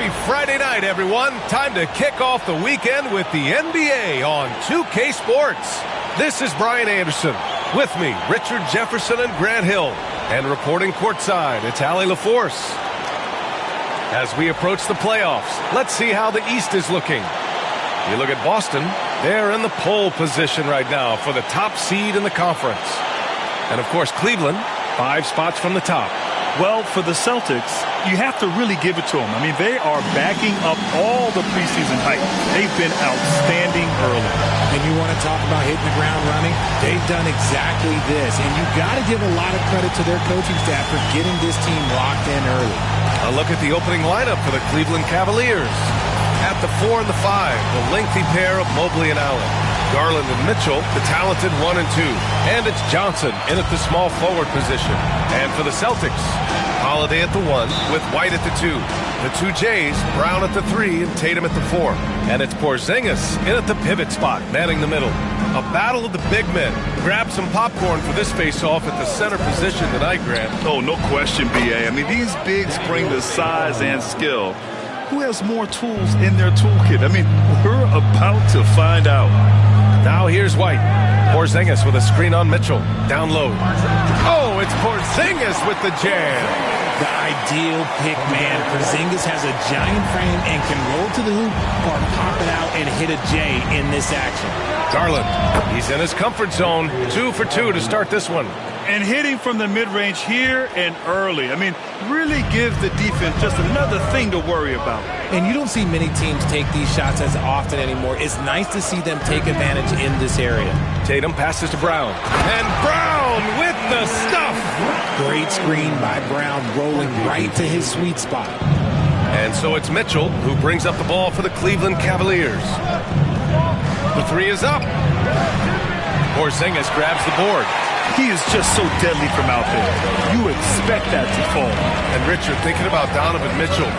Happy Friday night, everyone. Time to kick off the weekend with the NBA on 2K Sports. This is Brian Anderson. With me, Richard Jefferson and Grant Hill. And reporting courtside, it's Allie LaForce. As we approach the playoffs, let's see how the East is looking. You look at Boston, they're in the pole position right now for the top seed in the conference. And, of course, Cleveland, 5 spots from the top. Well, for the Celtics, you have to really give it to them. I mean, they are backing up all the preseason hype. They've been outstanding early. And you want to talk about hitting the ground running? They've done exactly this. And you got to give a lot of credit to their coaching staff for getting this team locked in early. A look at the opening lineup for the Cleveland Cavaliers. At the 4 and the 5, the lengthy pair of Mobley and Allen. Garland and Mitchell, the talented 1 and 2. And it's Johnson in at the small forward position. And for the Celtics, Holiday at the 1 with White at the 2. The 2 Jays, Brown at the 3 and Tatum at the 4. And it's Porzingis in at the pivot spot, manning the middle. A battle of the big men. Grab some popcorn for this face-off at the center position tonight, Grant. Oh, no question, B.A. I mean, these bigs bring the size and skill. Who has more tools in their toolkit? I mean, we're about to find out. Now here's White. Porzingis with a screen on Mitchell. Down low. Oh, it's Porzingis with the jam. The ideal pick, man. Porzingis has a giant frame and can roll to the hoop or pop it out and hit a J in this action. Garland, he's in his comfort zone. 2 for 2 to start this one. And hitting from the mid-range here and early. I mean, really gives the defense just another thing to worry about. And you don't see many teams take these shots as often anymore. It's nice to see them take advantage in this area. Tatum passes to Brown. And Brown with the stuff. Great screen by Brown, rolling right to his sweet spot. And so it's Mitchell who brings up the ball for the Cleveland Cavaliers. The 3 is up. Porzingis grabs the board. He is just so deadly from out there. You expect that to fall. And Richard, thinking about Donovan Mitchell,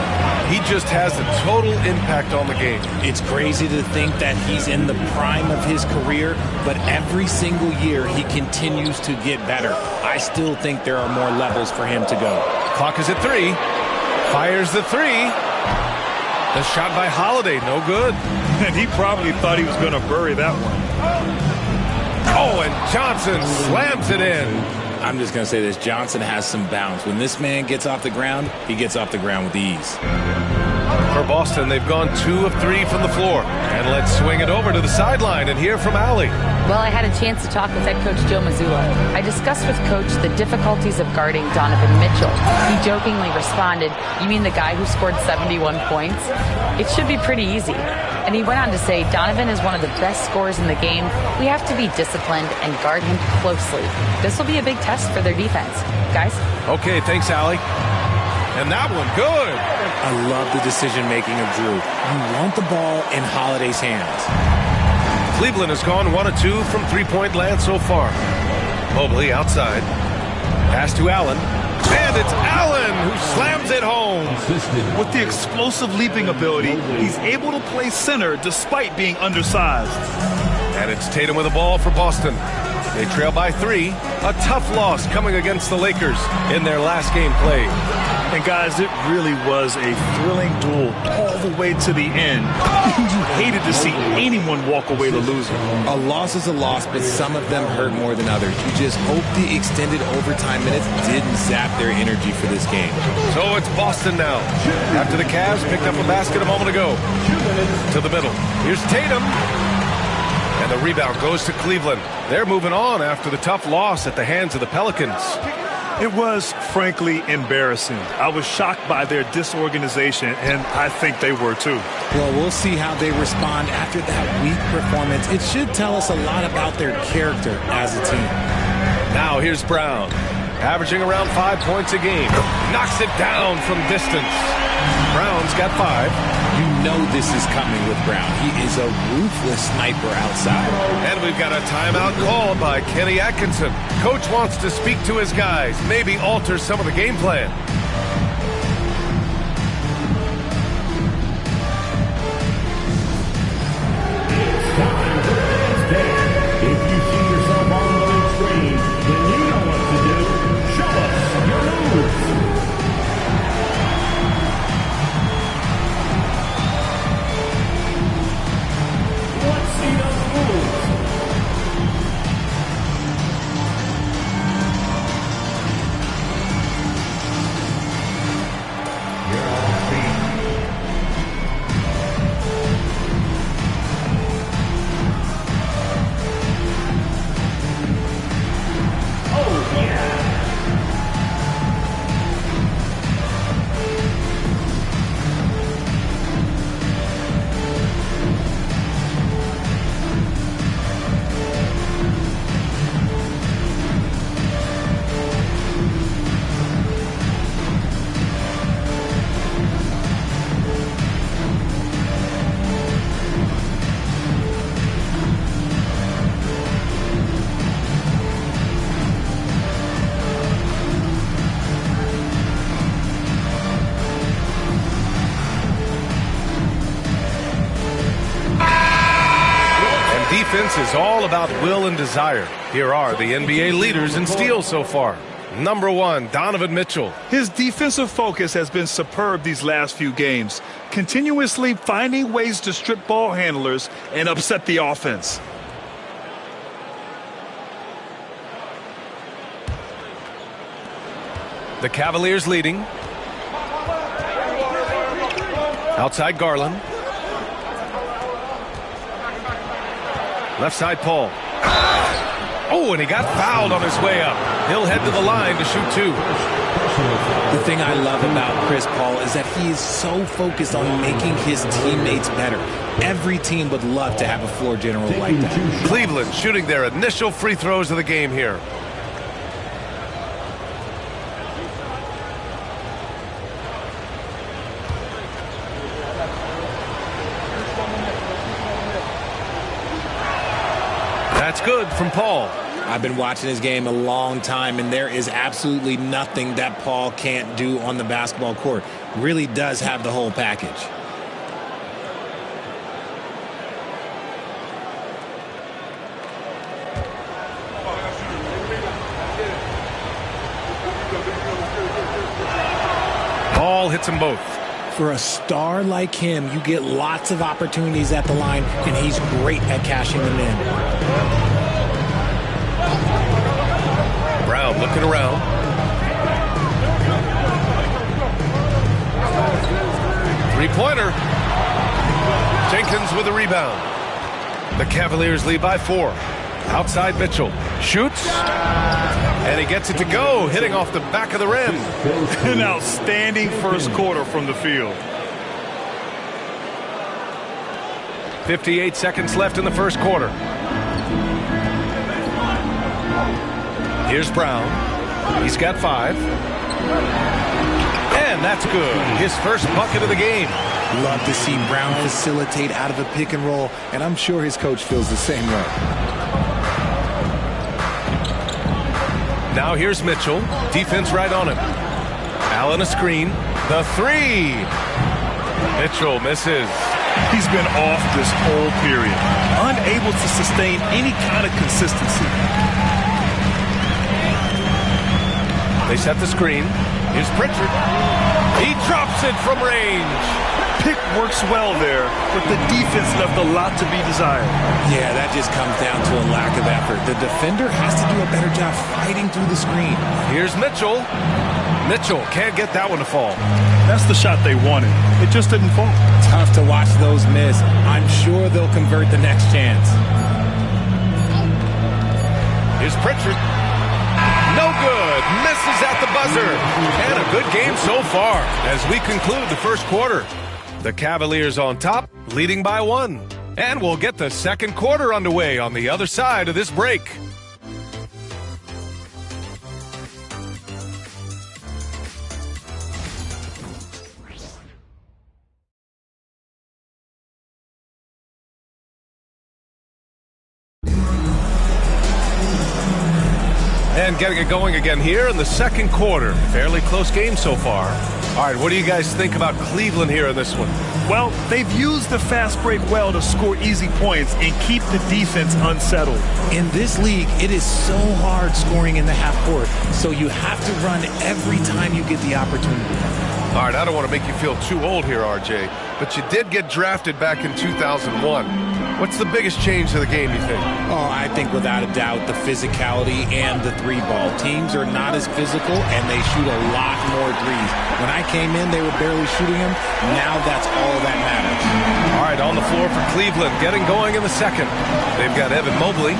he just has a total impact on the game. It's crazy to think that he's in the prime of his career, but every single year he continues to get better. I still think there are more levels for him to go. Clock is at 3. Fires the 3. The shot by Holiday, no good. And he probably thought he was going to bury that one. Oh, and Johnson slams it in. I'm just going to say this. Johnson has some bounce. When this man gets off the ground, he gets off the ground with ease. For Boston, they've gone 2 of 3 from the floor. And let's swing it over to the sideline and hear from Allie. Well, I had a chance to talk with head coach Joe Mazzulla. I discussed with Coach the difficulties of guarding Donovan Mitchell. He jokingly responded, "You mean the guy who scored 71 points? It should be pretty easy." And he went on to say, "Donovan is one of the best scorers in the game. We have to be disciplined and guard him closely. This will be a big test for their defense." Guys? Okay, thanks, Allie. And that one, good. I love the decision-making of Drew. You want the ball in Holiday's hands. Cleveland has gone 1 of 2 from three-point land so far. Mobley outside. Pass to Allen. And it's Allen who slams it home. With the explosive leaping ability, he's able to play center despite being undersized. And it's Tatum with the ball for Boston. They trail by 3. A tough loss coming against the Lakers in their last game played. And guys, it really was a thrilling duel all the way to the end. You hated to see anyone walk away the loser. A loss is a loss, but some of them hurt more than others. You just hope the extended overtime minutes didn't zap their energy for this game. So it's Boston now. After the Cavs picked up a basket a moment ago. To the middle. Here's Tatum. And the rebound goes to Cleveland. They're moving on after the tough loss at the hands of the Pelicans. It was, frankly, embarrassing. I was shocked by their disorganization, and I think they were too. Well, we'll see how they respond after that weak performance. It should tell us a lot about their character as a team. Now here's Brown, averaging around 5 points a game. Knocks it down from distance. Brown's got 5. You know this is coming with Brown. He is a ruthless sniper outside. And we've got a timeout called by Kenny Atkinson. Coach wants to speak to his guys, maybe alter some of the game plan. If you see yourself on the big screen, then you know what to do. Show us your moves. This is all about will and desire. Here are the NBA leaders in steals so far. Number 1, Donovan Mitchell. His defensive focus has been superb these last few games, continuously finding ways to strip ball handlers and upset the offense. The Cavaliers leading. Outside Garland. Left side Paul. Oh, and he got fouled on his way up. He'll head to the line to shoot 2. The thing I love about Chris Paul is that he is so focused on making his teammates better. Every team would love to have a floor general like that. Cleveland shooting their initial free throws of the game here. That's good from Paul. I've been watching his game a long time, and there is absolutely nothing that Paul can't do on the basketball court. Really does have the whole package. Paul hits them both. For a star like him, you get lots of opportunities at the line, and he's great at cashing them in. Brown looking around. Three-pointer. Jenkins with a rebound. The Cavaliers lead by 4. Outside Mitchell. Shoots. And he gets it to go, hitting off the back of the rim. An outstanding first quarter from the field. 58 seconds left in the first quarter. Here's Brown. He's got 5. And that's good. His first bucket of the game. Love to see Brown facilitate out of a pick and roll, and I'm sure his coach feels the same way. Now here's Mitchell. Defense right on him. Allen a screen. The 3. Mitchell misses. He's been off this whole period, unable to sustain any kind of consistency. They set the screen. Here's Pritchard. He drops it from range. Pick works well there, but the defense left a lot to be desired. Yeah, that just comes down to a lack of effort. The defender has to do a better job fighting through the screen. Here's Mitchell. Mitchell can't get that one to fall. That's the shot they wanted. It just didn't fall. Tough to watch those miss. I'm sure they'll convert the next chance. Here's Pritchard. No good. Misses at the buzzer. And a good game so far as we conclude the first quarter. The Cavaliers on top, leading by 1. And we'll get the second quarter underway on the other side of this break. And getting it going again here in the second quarter. Fairly close game so far. All right, what do you guys think about Cleveland here in this one? Well, they've used the fast break well to score easy points and keep the defense unsettled. In this league, it is so hard scoring in the half court, so you have to run every time you get the opportunity. All right, I don't want to make you feel too old here, RJ, but you did get drafted back in 2001. What's the biggest change to the game, you think? Oh, I think without a doubt the physicality and the 3-ball. Teams are not as physical, and they shoot a lot more threes. When I came in, they were barely shooting them. Now that's all that matters. All right, on the floor for Cleveland, getting going in the second. They've got Evan Mobley,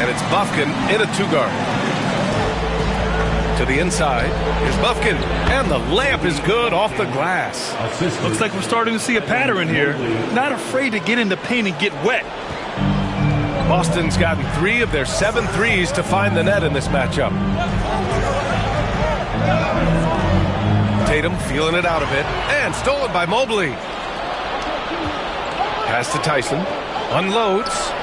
and it's Bufkin in a 2-guard. To the inside, here's Bufkin, and the layup is good off the glass. Looks like we're starting to see a pattern here. Not afraid to get in the paint and get wet. Boston's gotten 3 of their 7 threes to find the net in this matchup. Tatum feeling it out a bit, and stolen by Mobley. Pass to Tyson, unloads.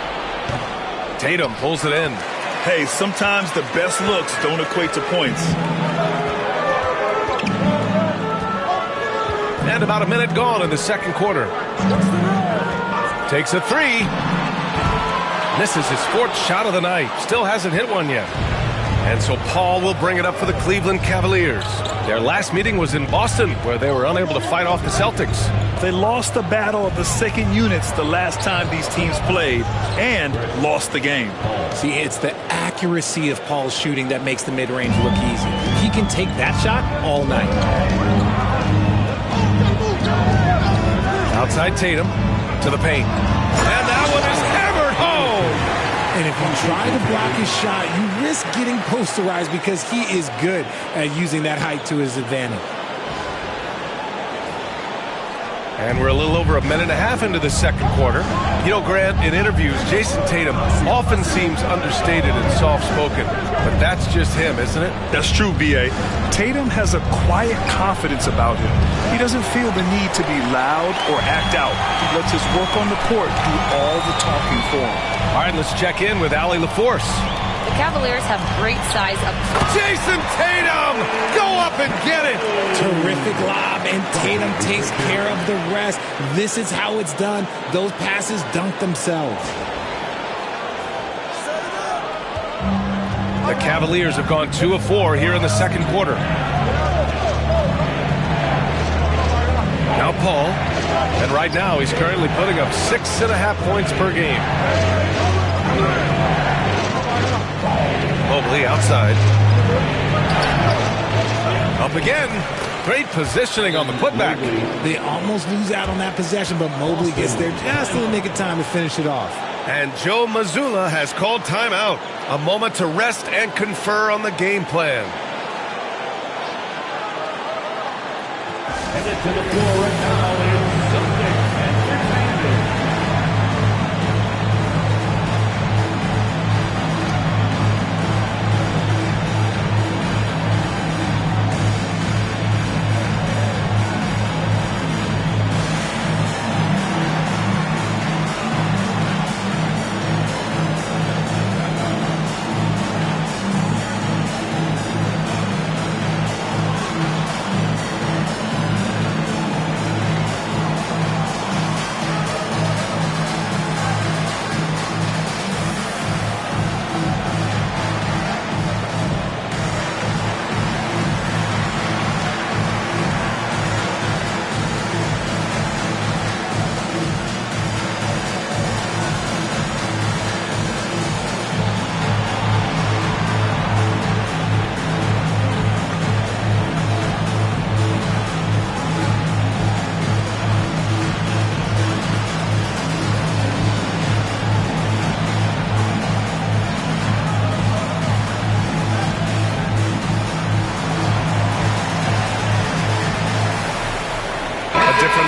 Tatum pulls it in. Hey, sometimes the best looks don't equate to points. And about a minute gone in the second quarter. Takes a 3. Misses his fourth shot of the night. Still hasn't hit one yet. And so Paul will bring it up for the Cleveland Cavaliers. Their last meeting was in Boston, where they were unable to fight off the Celtics. They lost the battle of the second units the last time these teams played and lost the game. See, it's the accuracy of Paul's shooting that makes the mid-range look easy. He can take that shot all night. Outside Tatum to the paint. And that one is hammered home. And if you try to block his shot, you risk getting posterized because he is good at using that height to his advantage. And we're a little over a minute and a half into the second quarter. You know, Grant, in interviews, Jason Tatum often seems understated and soft-spoken. But that's just him, isn't it? That's true, B.A. Tatum has a quiet confidence about him. He doesn't feel the need to be loud or act out. He lets his work on the court do all the talking for him. All right, let's check in with Allie LaForce. The Cavaliers have great size up. Jason Tatum! Go up and get it! Terrific lob, and Tatum takes care of the rest. This is how it's done. Those passes dunk themselves. The Cavaliers have gone 2 of 4 here in the second quarter. Now Paul, and right now he's currently putting up 6.5 points per game. Mobley outside. Up again. Great positioning on the putback. They almost lose out on that possession, but Mobley gets there just in the nick of time to finish it off. And Joe Mazzulla has called timeout. A moment to rest and confer on the game plan. Headed to the floor right now is Celtics Entertainment.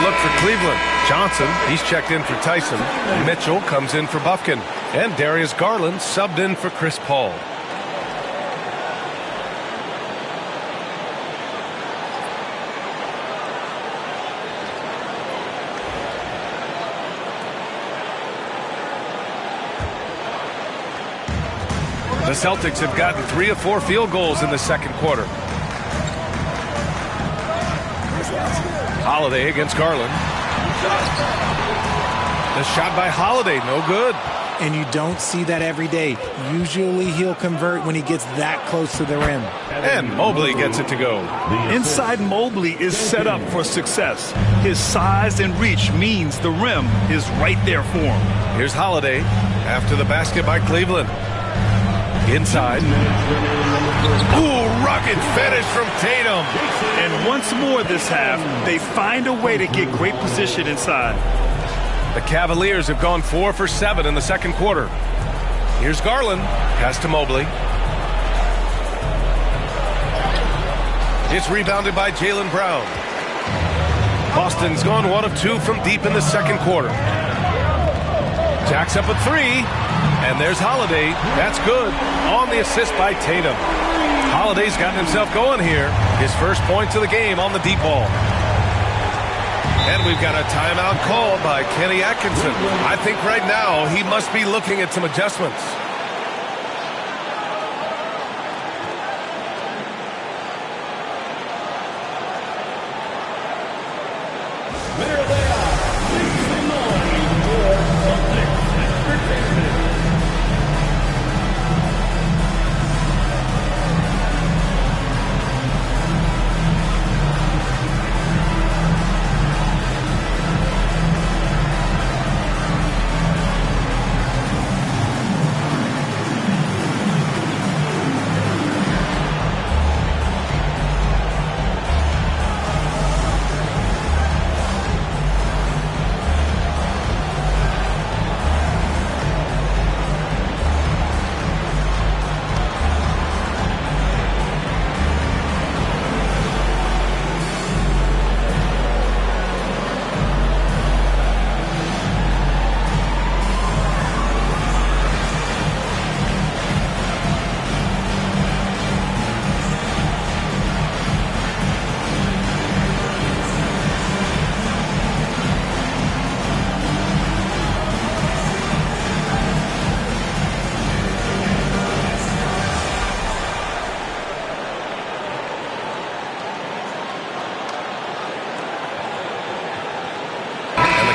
Look for Cleveland. Johnson, he's checked in for Tyson. Mitchell comes in for Bufkin. And Darius Garland subbed in for Chris Paul. The Celtics have gotten 3 of 4 field goals in the second quarter. Holiday against Garland. The shot by Holiday, no good. And you don't see that every day. Usually he'll convert when he gets that close to the rim. And Mobley gets it to go. Inside Mobley is set up for success. His size and reach means the rim is right there for him. Here's Holiday after the basket by Cleveland. Inside. Ooh, rugged finish from Tatum. And once more this half, they find a way to get great position inside. The Cavaliers have gone 4 for 7 in the second quarter. Here's Garland. Pass to Mobley. It's rebounded by Jaylen Brown. Boston's gone 1 of 2 from deep in the second quarter. Jacks up a 3. And there's Holiday. That's good. On the assist by Tatum. Holiday's gotten himself going here. His first points of the game on the deep ball. And we've got a timeout called by Kenny Atkinson. I think right now he must be looking at some adjustments.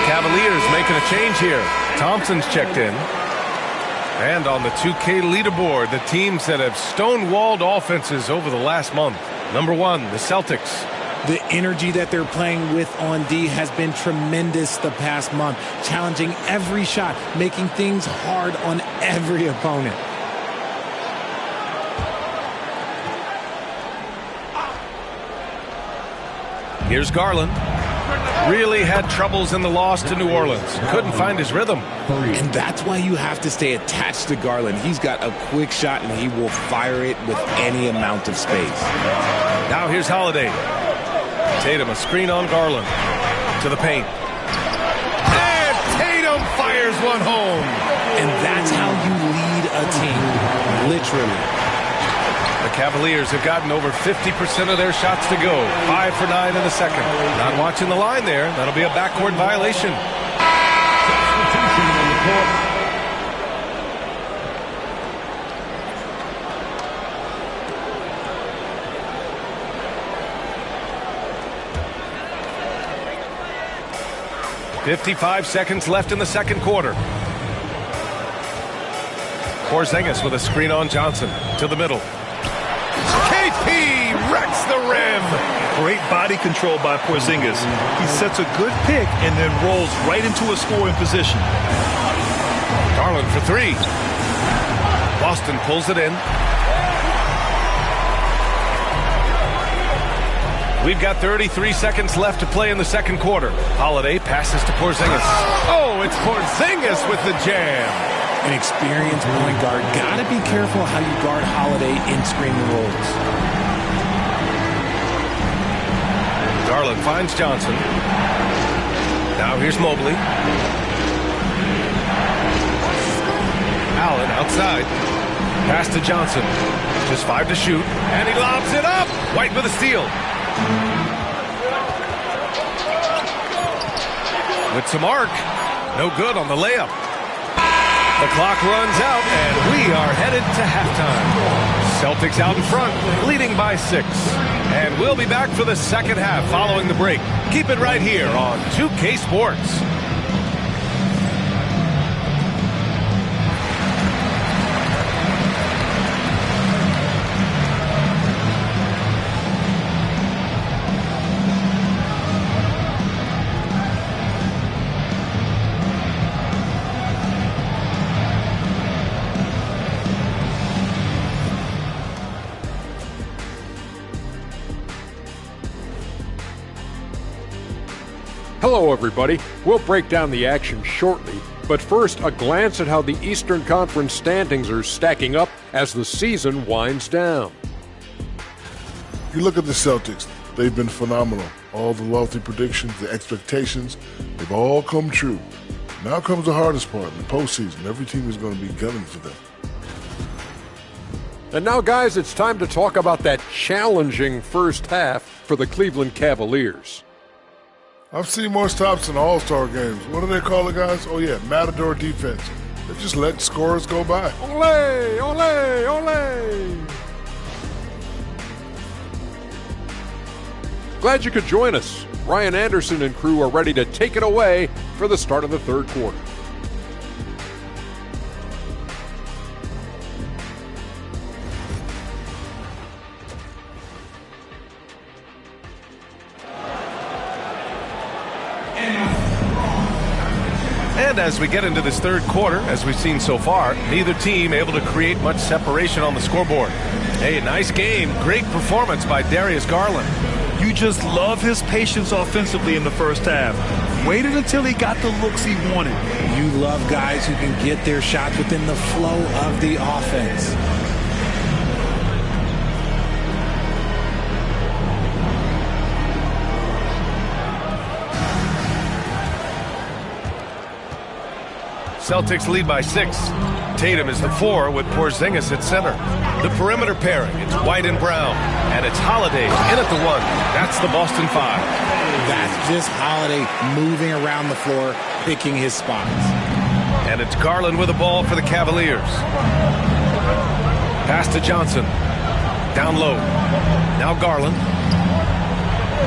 Cavaliers making a change here. Thompson's checked in. And on the 2K leaderboard, the teams that have stonewalled offenses over the last month. Number 1, the Celtics. The energy that they're playing with on D has been tremendous the past month, challenging every shot, making things hard on every opponent. Here's Garland. Really had troubles in the loss to New Orleans. Couldn't find his rhythm. And that's why you have to stay attached to Garland. He's got a quick shot, and he will fire it with any amount of space. Now here's Holiday. Tatum, a screen on Garland. To the paint. And Tatum fires one home. And that's how you lead a team, literally. The Cavaliers have gotten over 50% of their shots to go. 5 for 9 in the second. Not watching the line there. That'll be a backcourt violation. Substitution on the court. .55 seconds left in the second quarter. Porzingis with a screen on Johnson. To the middle. KP wrecks the rim. Great body control by Porzingis. He sets a good pick and then rolls right into a scoring position. Garland for 3. Boston pulls it in. We've got 33 seconds left to play in the second quarter. Holiday passes to Porzingis. Oh, it's Porzingis with the jam. An experienced point guard. Gotta be careful how you guard Holiday in screening rolls. Garland finds Johnson. Now here's Mobley. Allen outside. Pass to Johnson. Just 5 to shoot. And he lobs it up. White with a steal. With some arc. No good on the layup. The clock runs out, and we are headed to halftime. Celtics out in front, leading by 6. And we'll be back for the second half following the break. Keep it right here on 2K Sports. Hello, everybody. We'll break down the action shortly, but first, a glance at how the Eastern Conference standings are stacking up as the season winds down. You look at the Celtics, they've been phenomenal. All the lofty predictions, the expectations, they've all come true. Now comes the hardest part, the postseason. Every team is going to be gunning for them. And now, guys, it's time to talk about that challenging first half for the Cleveland Cavaliers. I've seen more stops in All-Star games. What do they call it, guys? Oh, yeah, Matador defense. They just let scores go by. Ole, ole, ole. Glad you could join us. Ryan Anderson and crew are ready to take it away for the start of the third quarter. And as we get into this third quarter, as we've seen so far, neither team able to create much separation on the scoreboard. Hey, nice game. Great performance by Darius Garland. You just love his patience offensively in the first half. Waited until he got the looks he wanted. You love guys who can get their shots within the flow of the offense. Celtics lead by 6. Tatum is the 4 with Porzingis at center. The perimeter pairing, it's White and Brown. And it's Holiday in at the 1. That's the Boston 5. That's just Holiday moving around the floor, picking his spots. And it's Garland with the ball for the Cavaliers. Pass to Johnson. Down low. Now Garland.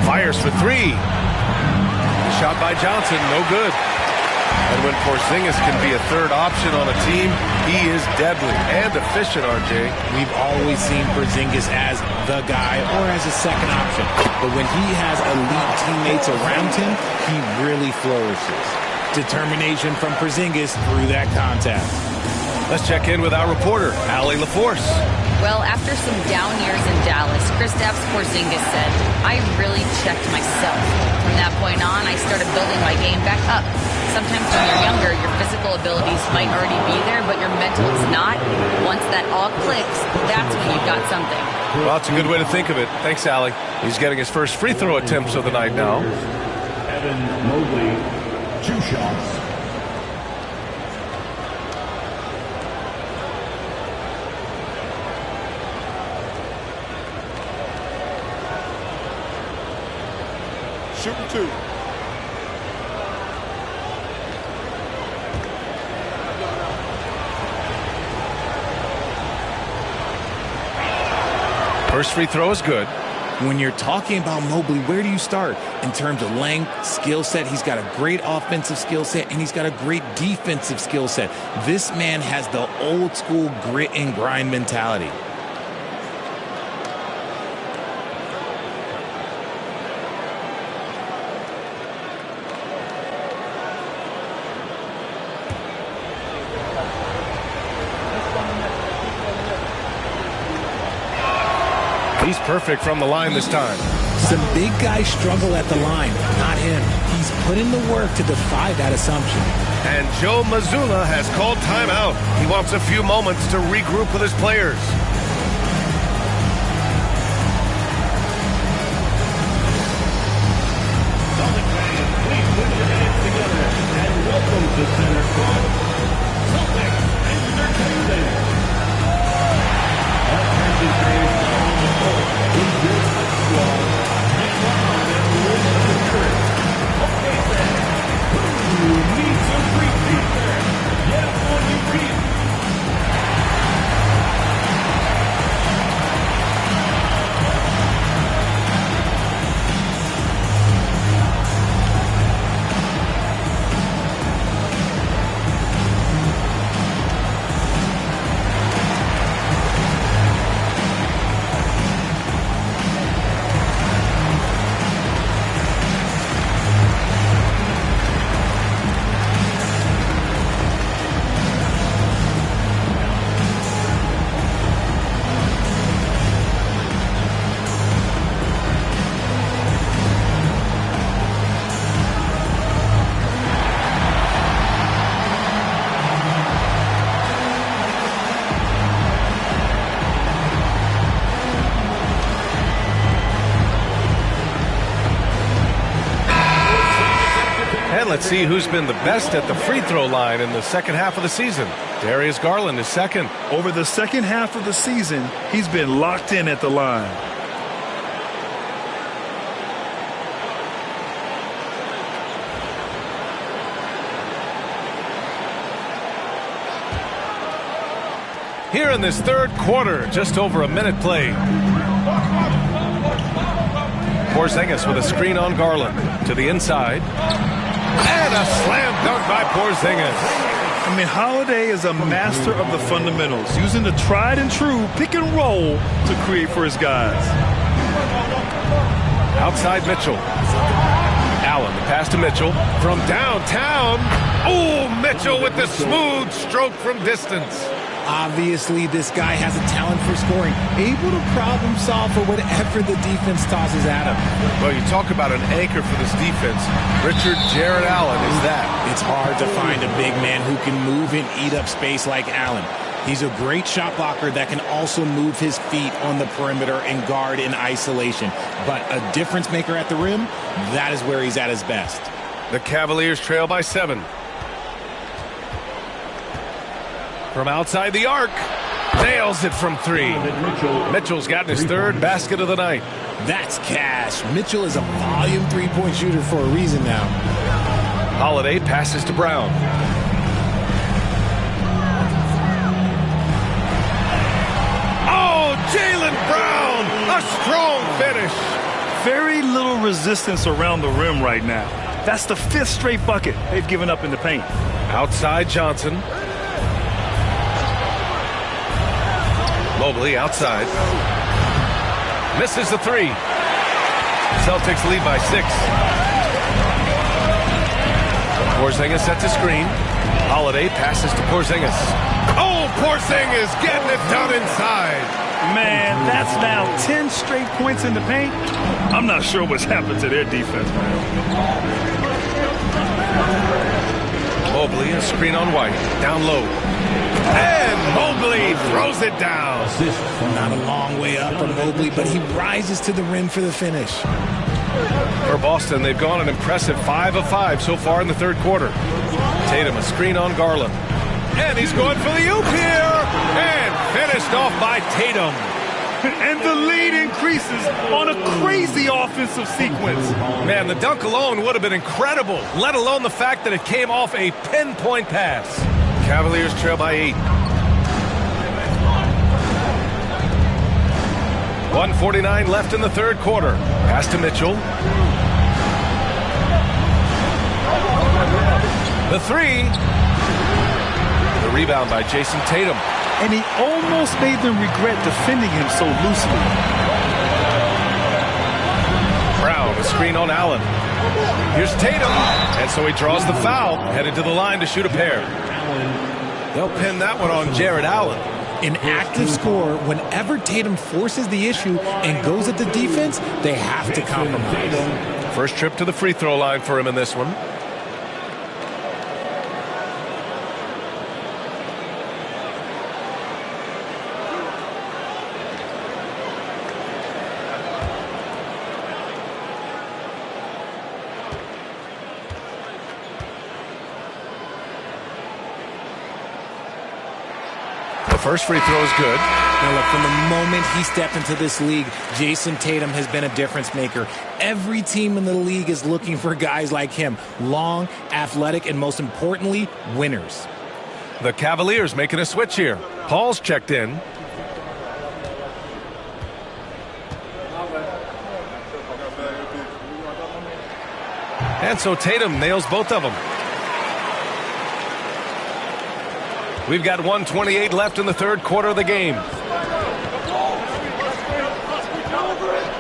Fires for 3. Shot by Johnson, no good. And when Porzingis can be a third option on a team, he is deadly and efficient, RJ. We've always seen Porzingis as the guy or as a second option. But when he has elite teammates around him, he really flourishes. Determination from Porzingis through that contact. Let's check in with our reporter, Allie LaForce. Well, after some down years in Dallas, Kristaps Porzingis said, I really checked myself. From that point on, I started building my game back up. Sometimes when you're younger, your physical abilities might already be there, but your mental is not. Once that all clicks, that's when you've got something. Well, that's a good way to think of it. Thanks, Allie. He's getting his first free throw attempts of the night now. Evan Mobley, 2 shots. Shooting 2. First free throw is good. When you're talking about Mobley, where do you start? In terms of length, skill set, he's got a great offensive skill set, and he's got a great defensive skill set. This man has the old school grit and grind mentality. He's perfect from the line this time. Some big guys struggle at the line, not him. He's put in the work to defy that assumption. And Joe Mazzulla has called timeout. He wants a few moments to regroup with his players. Celtics fans, please put your hands together and welcome to center court, Celtics Entertainment. Offensive phase on the court. Who's your squad? Hang on and listen to it. Okay, fans, who needs some free defense? Get up on your feet. And let's see who's been the best at the free throw line in the second half of the season. Darius Garland is second. Over the second half of the season, he's been locked in at the line. Here in this third quarter, just over a minute played. Porzingis with a screen on Garland to the inside. And a slam dunk by Porzingis. I mean, Holiday is a master of the fundamentals, using the tried and true pick and roll to create for his guys. Outside Mitchell. Allen, the pass to Mitchell from downtown. Oh, Mitchell with the smooth stroke from distance. Obviously, this guy has a talent for scoring, able to problem solve for whatever the defense tosses at him. Well, you talk about an anchor for this defense. Richard Jarrett Allen is that. It's hard to find a big man who can move and eat up space like Allen. He's a great shot blocker that can also move his feet on the perimeter and guard in isolation. But a difference maker at the rim, that is where he's at his best. The Cavaliers trail by 7. From outside the arc, nails it from 3. Mitchell's gotten his third basket of the night. That's cash. Mitchell is a volume three-point shooter for a reason now. Holiday passes to Brown. Oh, Jaylen Brown, a strong finish. Very little resistance around the rim right now. That's the 5th straight bucket they've given up in the paint. Outside Johnson. Mobley outside. Misses the 3. Celtics lead by 6. Porzingis sets a screen. Holiday passes to Porzingis. Oh, Porzingis getting it done inside. Man, that's now 10 straight points in the paint. I'm not sure what's happened to their defense, man. Mobley, a screen on White. Down low. And Mobley throws it down. Not a long way up for Mobley, but he rises to the rim for the finish. For Boston, they've gone an impressive 5 of 5 so far in the third quarter. Tatum, a screen on Garland. And he's going for the oop here. And finished off by Tatum. And the lead increases on a crazy offensive sequence. Man, the dunk alone would have been incredible, let alone the fact that it came off a pinpoint pass. Cavaliers trail by 8. 1:49 left in the third quarter. Pass to Mitchell. The 3. The rebound by Jason Tatum. And he almost made them regret defending him so loosely. Brown, a screen on Allen. Here's Tatum. And so he draws the foul, headed to the line to shoot a pair. They'll pin that one on Jared Allen. An active scorer, whenever Tatum forces the issue and goes at the defense, they have to compromise. First trip to the free throw line for him in this one. The first free throw is good. Now look, from the moment he stepped into this league, Jason Tatum has been a difference maker. Every team in the league is looking for guys like him. Long, athletic, and most importantly, winners. The Cavaliers making a switch here. Paul's checked in. And so Tatum nails both of them. We've got 1:28 left in the third quarter of the game.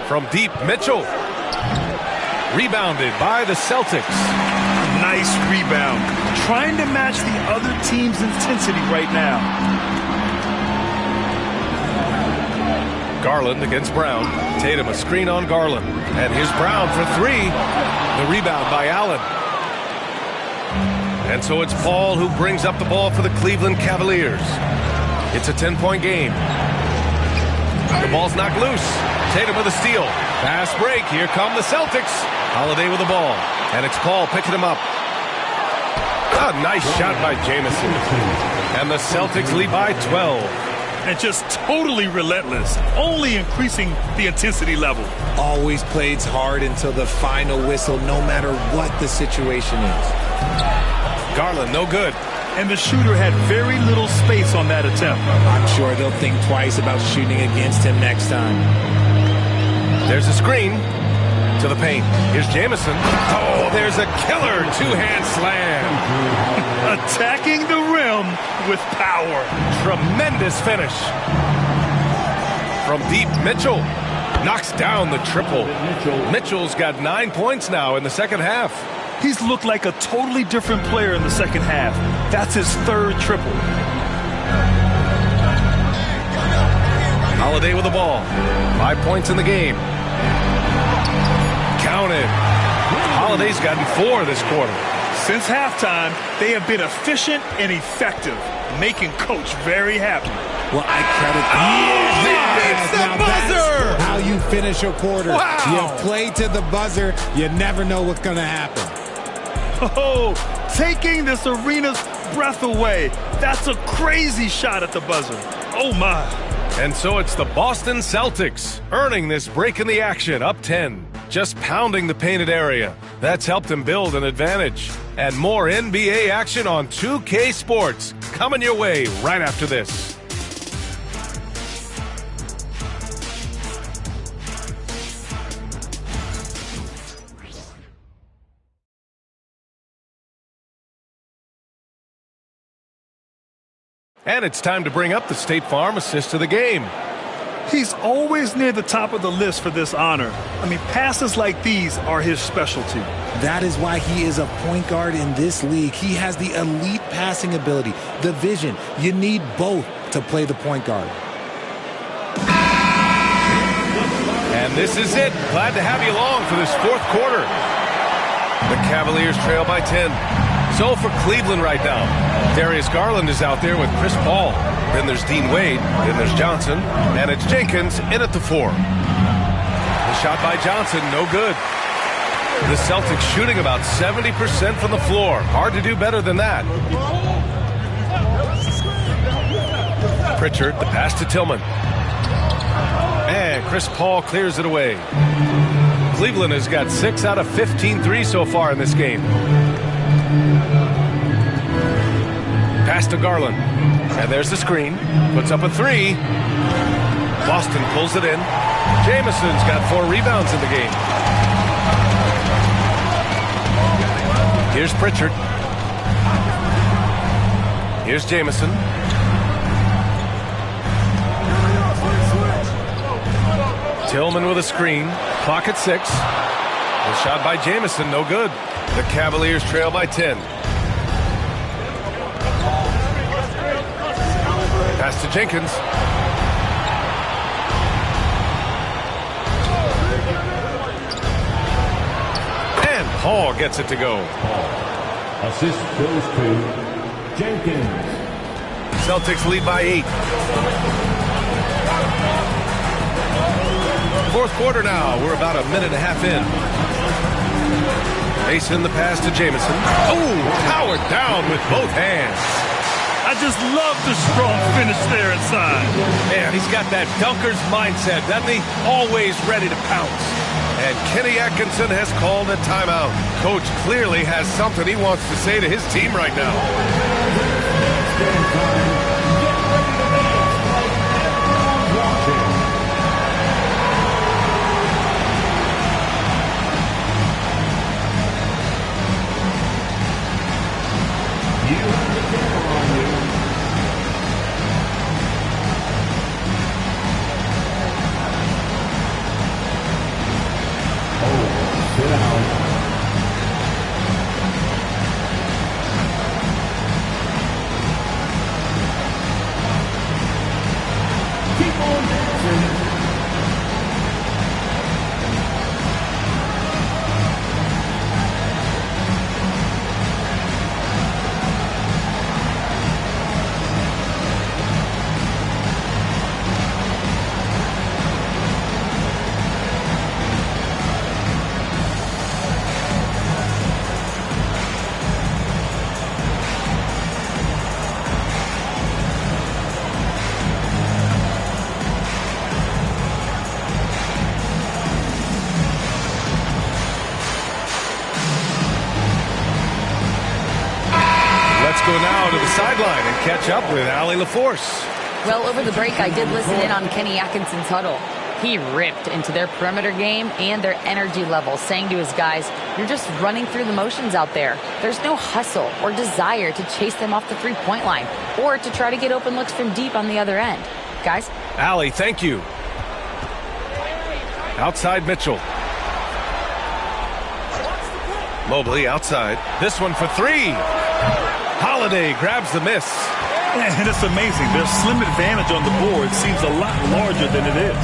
From deep, Mitchell. Rebounded by the Celtics. Nice rebound. Trying to match the other team's intensity right now. Garland against Brown. Tatum a screen on Garland. And here's Brown for 3. The rebound by Allen. And so it's Paul who brings up the ball for the Cleveland Cavaliers. It's a 10-point game. The ball's knocked loose. Tatum with a steal. Fast break. Here come the Celtics. Holiday with the ball. And it's Paul picking him up. A nice shot by Jamison. And the Celtics lead by 12. And just totally relentless. Only increasing the intensity level. Always plays hard until the final whistle, no matter what the situation is. Garland, no good. And the shooter had very little space on that attempt. I'm sure they'll think twice about shooting against him next time. There's a screen to the paint. Here's Jamison. Oh, there's a killer two-hand slam. Attacking the rim with power. Tremendous finish. From deep, Mitchell knocks down the triple. Mitchell's got 9 points now in the second half. He's looked like a totally different player in the second half. That's his 3rd triple. Holiday with the ball. 5 points in the game. Counted. Holiday's gotten 4 this quarter. Since halftime, they have been efficient and effective, making Coach very happy. Well, I credit them. Oh, he beats the buzzer! That's how you finish a quarter. Wow. You play to the buzzer. You never know what's going to happen. Oh, taking this arena's breath away. That's a crazy shot at the buzzer. Oh, my. And so it's the Boston Celtics earning this break in the action, up 10. Just pounding the painted area. That's helped them build an advantage. And more NBA action on 2K Sports coming your way right after this. And it's time to bring up the State Farm assist of the game. He's always near the top of the list for this honor. I mean, passes like these are his specialty. That is why he is a point guard in this league. He has the elite passing ability, the vision. You need both to play the point guard. And this is it. Glad to have you along for this fourth quarter. The Cavaliers trail by 10. So for Cleveland right now, Darius Garland is out there with Chris Paul. Then there's Dean Wade. Then there's Johnson. And it's Jenkins in at the 4. The shot by Johnson, no good. The Celtics shooting about 70% from the floor. Hard to do better than that. Pritchard, the pass to Tillman. And Chris Paul clears it away. Cleveland has got 6 out of 15 threes so far in this game. Pass to Garland. And there's the screen. Puts up a 3. Boston pulls it in. Jamison's got 4 rebounds in the game. Here's Pritchard. Here's Jamison. Tillman with a screen. Clock at 6. The shot by Jamison, no good. The Cavaliers trail by 10. Pass to Jenkins. And Paul gets it to go. Assist goes to Jenkins. Celtics lead by 8. Fourth quarter now. We're about a minute and a half in. Mason the pass to Jamison. Oh, powered down with both hands. I just love the strong finish there inside. Man, he's got that dunker's mindset, doesn't he? Always ready to pounce. And Kenny Atkinson has called a timeout. Coach clearly has something he wants to say to his team right now. Go now to the sideline and catch up with Allie LaForce. Well, over the break, I did listen in on Kenny Atkinson's huddle. He ripped into their perimeter game and their energy level, saying to his guys, you're just running through the motions out there. There's no hustle or desire to chase them off the three-point line or to try to get open looks from deep on the other end. Guys? Allie, thank you. Outside Mitchell. Mobley outside. This one for 3. Holiday grabs the miss. And it's amazing. Their slim advantage on the board seems a lot larger than it is.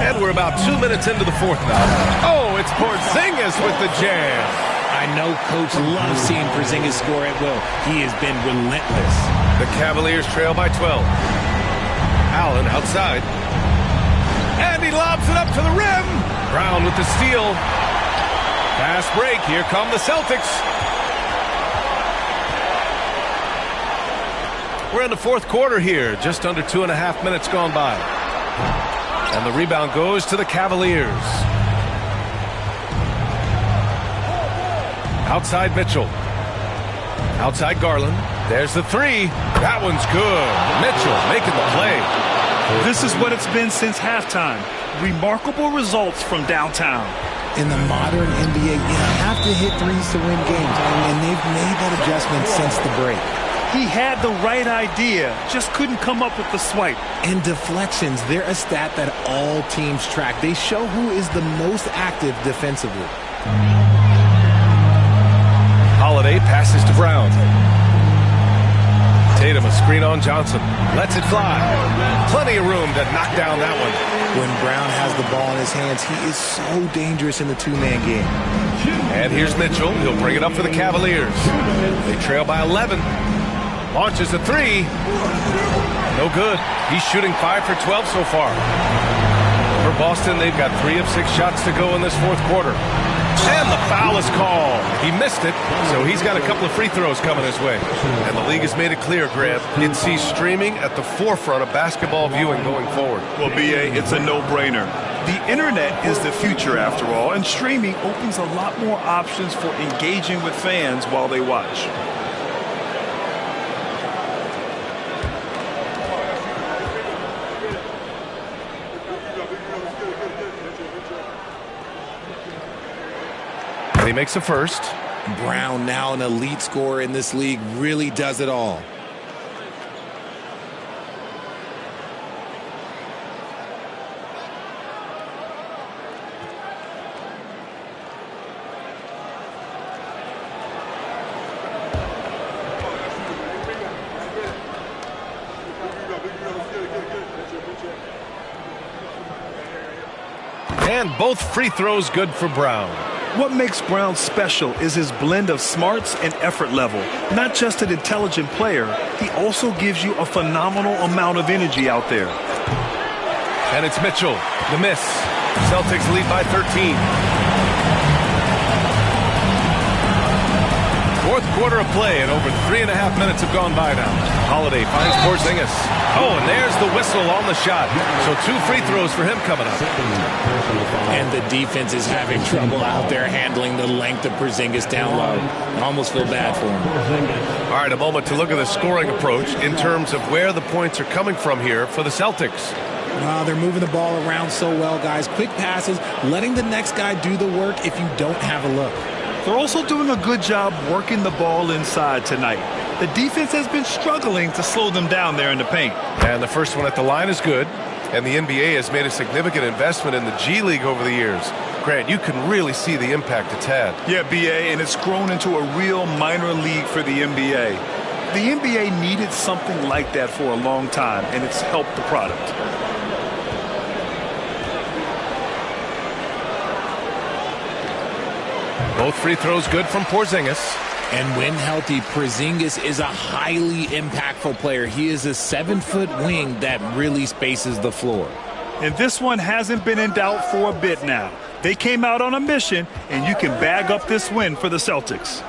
And we're about 2 minutes into the fourth now. Oh, it's Porzingis with the jam. I know Coach loves seeing Porzingis score at will. He has been relentless. The Cavaliers trail by 12. Allen outside. And he lobs it up to the rim. Brown with the steal. Fast break. Here come the Celtics. We're in the fourth quarter here. Just under 2.5 minutes gone by. And the rebound goes to the Cavaliers. Outside Mitchell. Outside Garland. There's the 3. That one's good. Mitchell making the play. This is what it's been since halftime. Remarkable results from downtown. In the modern NBA, you have to hit threes to win games, and they've made that adjustment since the break. He had the right idea, just couldn't come up with the swipe. And deflections, they're a stat that all teams track. They show who is the most active defensively. Holiday passes to Brown. Tatum, a screen on Johnson. Lets it fly. Plenty of room to knock down that one. When Brown has the ball in his hands, he is so dangerous in the two-man game. And here's Mitchell. He'll bring it up for the Cavaliers. They trail by 11. Launches a three. No good. He's shooting 5 for 12 so far. For Boston, they've got 3 of 6 shots to go in this fourth quarter. And the foul is called. He missed it, so he's got a couple of free throws coming his way. And the league has made it clear, Grant, it sees streaming at the forefront of basketball viewing going forward. Well, B.A., it's a no-brainer. The internet is the future, after all, and streaming opens a lot more options for engaging with fans while they watch. He makes a first. Brown, now an elite scorer in this league, really does it all. And both free throws good for Brown. What makes Brown special is his blend of smarts and effort level. Not just an intelligent player, he also gives you a phenomenal amount of energy out there. And it's Mitchell, the miss. Celtics lead by 13. Fourth quarter of play, and over 3.5 minutes have gone by now. Holiday finds Porzingis. Oh, and there's the whistle on the shot. So 2 free throws for him coming up. And the defense is having trouble out there handling the length of Porzingis down low. I almost feel bad for him. All right, a moment to look at the scoring approach in terms of where the points are coming from here for the Celtics. They're moving the ball around so well, guys. Quick passes, letting the next guy do the work if you don't have a look. They're also doing a good job working the ball inside tonight. The defense has been struggling to slow them down there in the paint. And the first one at the line is good. And the NBA has made a significant investment in the G League over the years. Grant, you can really see the impact it's had. Yeah, B.A., and it's grown into a real minor league for the NBA. The NBA needed something like that for a long time, and it's helped the product. Both free throws good from Porzingis. And when healthy, Porzingis is a highly impactful player. He is a 7-foot wing that really spaces the floor. And this one hasn't been in doubt for a bit now. They came out on a mission, and you can bag up this win for the Celtics.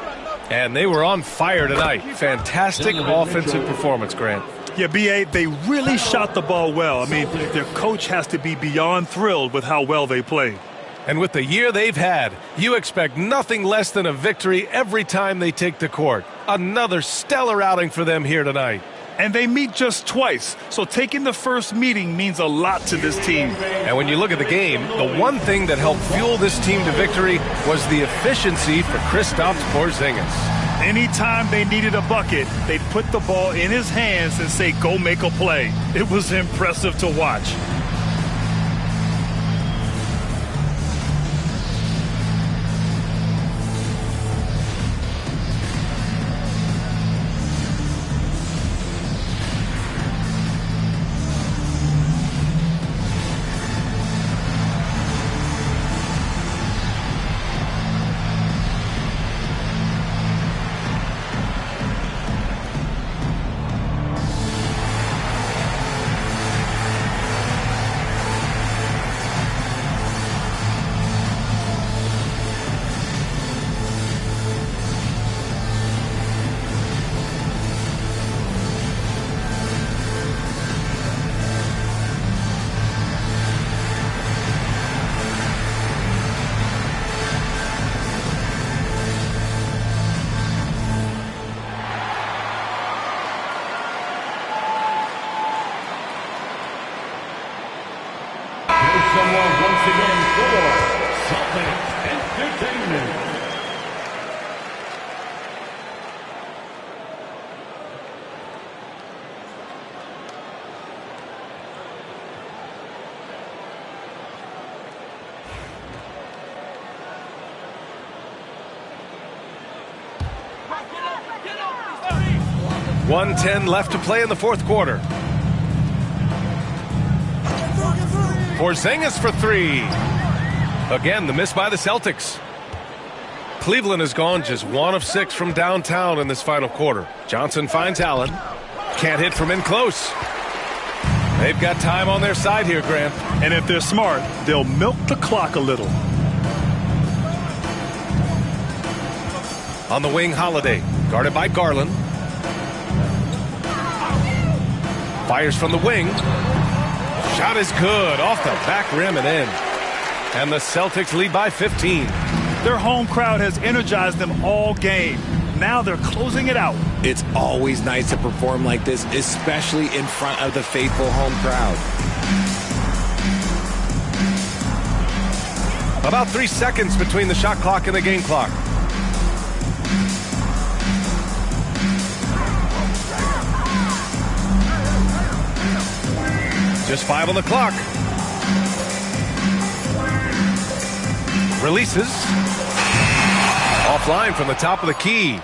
And they were on fire tonight. Fantastic offensive performance, Grant. Yeah, B.A., they really shot the ball well. I mean, their coach has to be beyond thrilled with how well they played. And with the year they've had, you expect nothing less than a victory every time they take the court. Another stellar outing for them here tonight. And they meet just twice, so taking the first meeting means a lot to this team. And when you look at the game, the one thing that helped fuel this team to victory was the efficiency for Kristaps Porzingis. Anytime they needed a bucket, they'd put the ball in his hands and say, go make a play. It was impressive to watch. Someone once again for Celtics Entertainment. Get up. 1:10 left to play in the fourth quarter. Porzingis for three. Again, the miss by the Celtics. Cleveland has gone just 1 of 6 from downtown in this final quarter. Johnson finds Allen. Can't hit from in close. They've got time on their side here, Grant. And if they're smart, they'll milk the clock a little. On the wing, Holiday, guarded by Garland. Fires from the wing. Shot is good, off the back rim and in. And the Celtics lead by 15. Their home crowd has energized them all game. Now they're closing it out. It's always nice to perform like this, especially in front of the faithful home crowd. About 3 seconds between the shot clock and the game clock. Just 5 on the clock. Releases. Offline from the top of the key.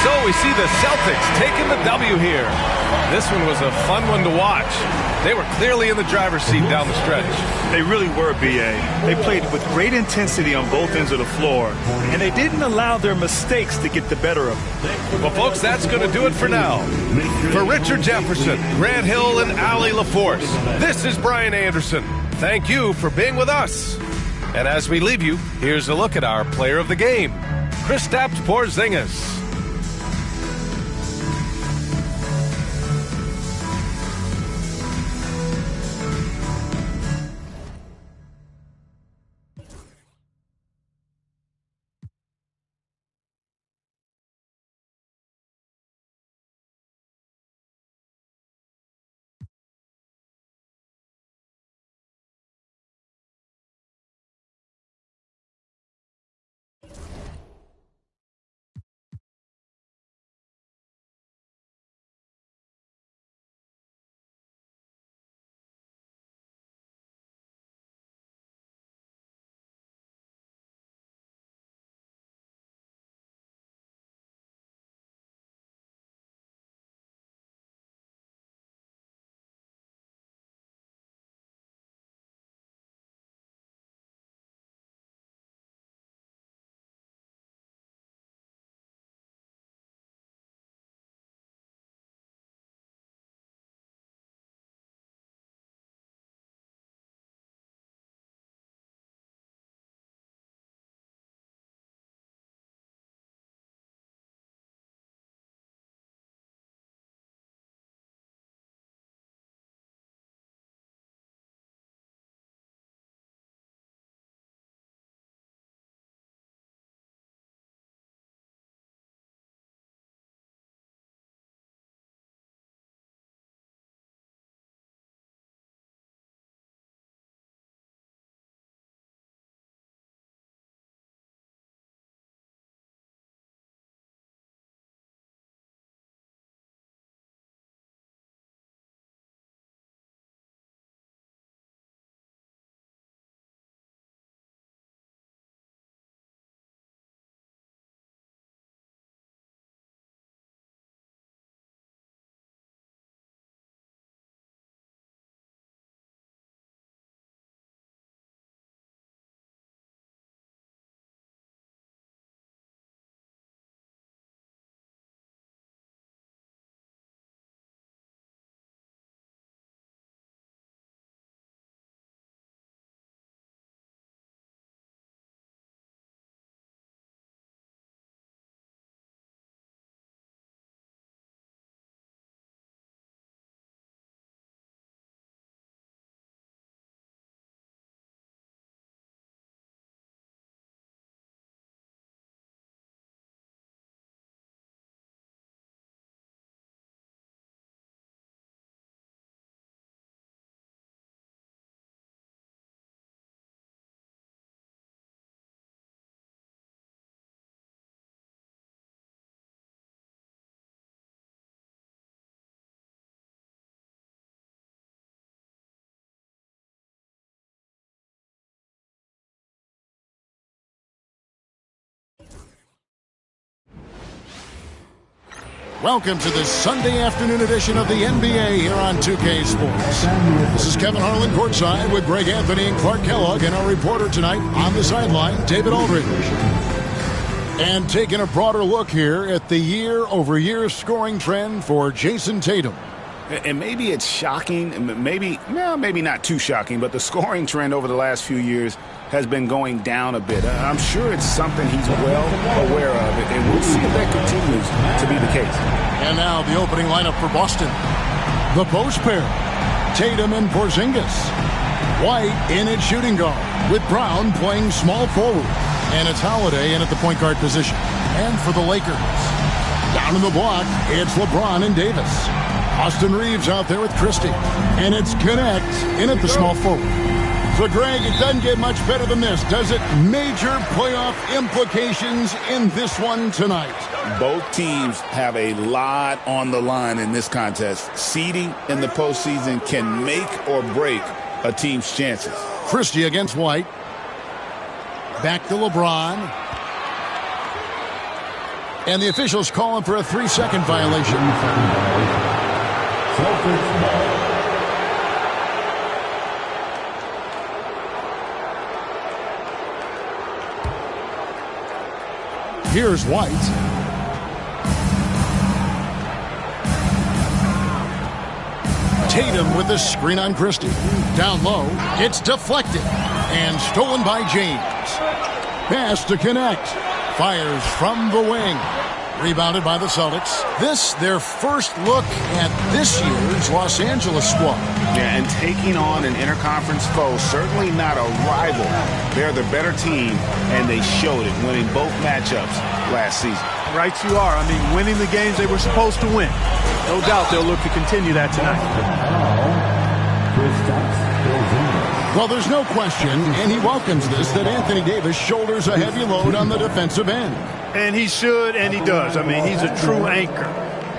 So we see the Celtics taking the W here. This one was a fun one to watch. They were clearly in the driver's seat down the stretch. They really were, B.A. They played with great intensity on both ends of the floor, and they didn't allow their mistakes to get the better of them. Well, folks, that's going to do it for now. For Richard Jefferson, Grant Hill, and Allie LaForce, this is Brian Anderson. Thank you for being with us. And as we leave you, here's a look at our player of the game, Kristaps Porzingis. Welcome to this Sunday afternoon edition of the NBA here on 2K Sports. This is Kevin Harlan courtside with Greg Anthony and Clark Kellogg, and our reporter tonight on the sideline, David Aldridge. And taking a broader look here at the year-over-year scoring trend for Jason Tatum. And maybe it's shocking, maybe not too shocking, but the scoring trend over the last few years has been going down a bit. I'm sure it's something he's well aware of, and we'll see if that continues to be the case. And now the opening lineup for Boston. The post pair, Tatum and Porzingis. White in at shooting guard, with Brown playing small forward. And it's Holiday in at the point guard position. And for the Lakers, down in the block, it's LeBron and Davis. Austin Reeves out there with Christie. And it's Connect in at the small forward. So, Greg, it doesn't get much better than this, does it? Major playoff implications in this one tonight. Both teams have a lot on the line in this contest. Seeding in the postseason can make or break a team's chances. Christie against White. Back to LeBron. And the officials calling for a 3-second violation. Celtics ball. Here's White. Tatum with the screen on Christie. Down low. It's deflected. And stolen by James. Pass to Connect. Fires from the wing. Rebounded by the Celtics. This, their first look at this year's Los Angeles squad. Yeah, and taking on an interconference foe, certainly not a rival. They're the better team, and they showed it, winning both matchups last season. Right you are. I mean, winning the games they were supposed to win. No doubt they'll look to continue that tonight. Well, there's no question, and he welcomes this, that Anthony Davis shoulders a heavy load on the defensive end. And he should, and he does. I mean, he's a true anchor.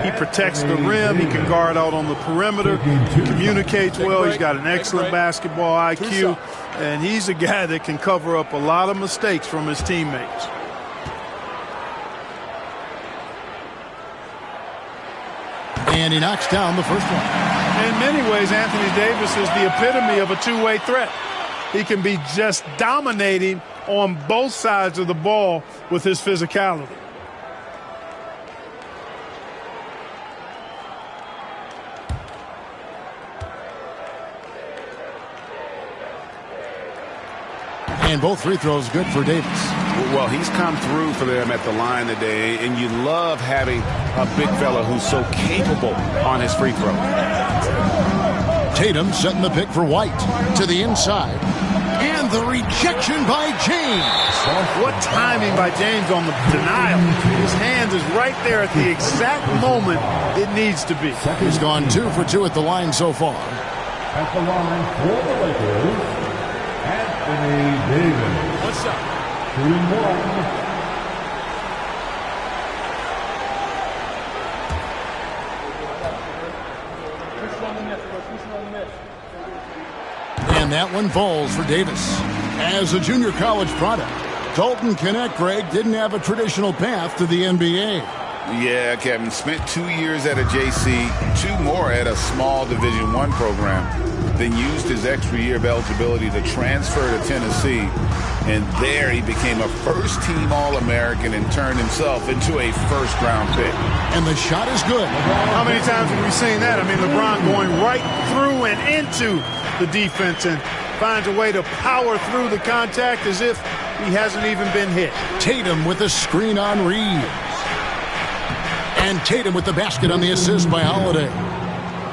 He protects the rim. He can guard out on the perimeter. He communicates well. He's got an excellent basketball IQ. And he's a guy that can cover up a lot of mistakes from his teammates. And he knocks down the first one. In many ways, Anthony Davis is the epitome of a two-way threat. He can be just dominating on both sides of the ball with his physicality. And both free throws good for Davis. Well, he's come through for them at the line today, and you love having a big fella who's so capable on his free throw. Tatum setting the pick for White to the inside. And the rejection by James. What timing by James on the denial. His hand is right there at the exact moment it needs to be. He's gone 2 for 2 at the line so far. At the line for the Lakers, Anthony Davis. What's up? 3-1. And that one falls for Davis. As a junior college product, Dalton Connect, Greg, didn't have a traditional path to the NBA. Yeah, Kevin, spent 2 years at a JC, 2 more at a small Division I program, then used his extra year of eligibility to transfer to Tennessee, and there he became a first-team All-American and turned himself into a first-round pick. And the shot is good. How many times have we seen that? I mean, LeBron going right through and into the defense and finds a way to power through the contact as if he hasn't even been hit. Tatum with a screen on Reeves. And Tatum with the basket on the assist by Holiday.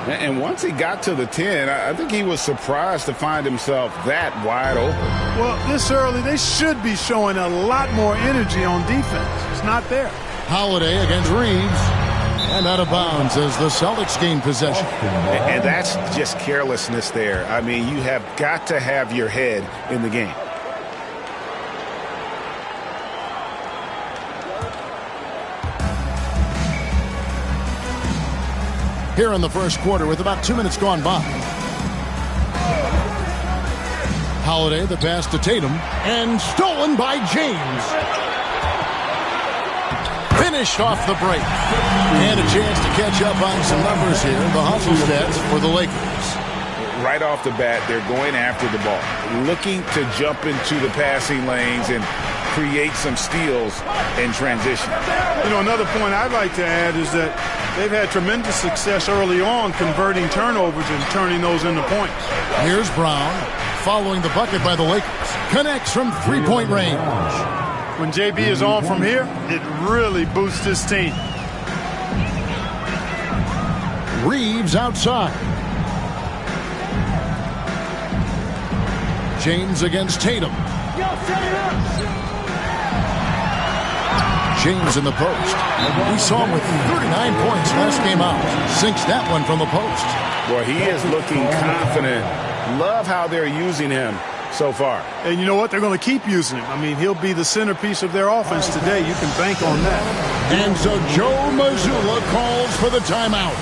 And once he got to the 10, I think he was surprised to find himself that wide open. Well, this early, they should be showing a lot more energy on defense. It's not there. Holiday against Reeves. And out of bounds as the Celtics gain possession. And that's just carelessness there. I mean, you have got to have your head in the game. Here in the first quarter with about 2 minutes gone by. Holiday, the pass to Tatum, and stolen by James. finished off the break. And a chance to catch up on some numbers here. The hustle stats for the Lakers. Right off the bat, they're going after the ball, looking to jump into the passing lanes and create some steals in transition. You know, another point I'd like to add is that they've had tremendous success early on converting turnovers and turning those into points. Here's Brown following the bucket by the Lakers. Connects from three-point range. When JB is on from here, it really boosts his team. Reeves outside. James against Tatum. James in the post. We saw him with 39 points last game out. Sinks that one from the post. Boy, he is looking confident. Love how they're using him so far. And you know what? They're going to keep using him. I mean, he'll be the centerpiece of their offense today. You can bank on that. And so Joe Mazzulla calls for the timeout.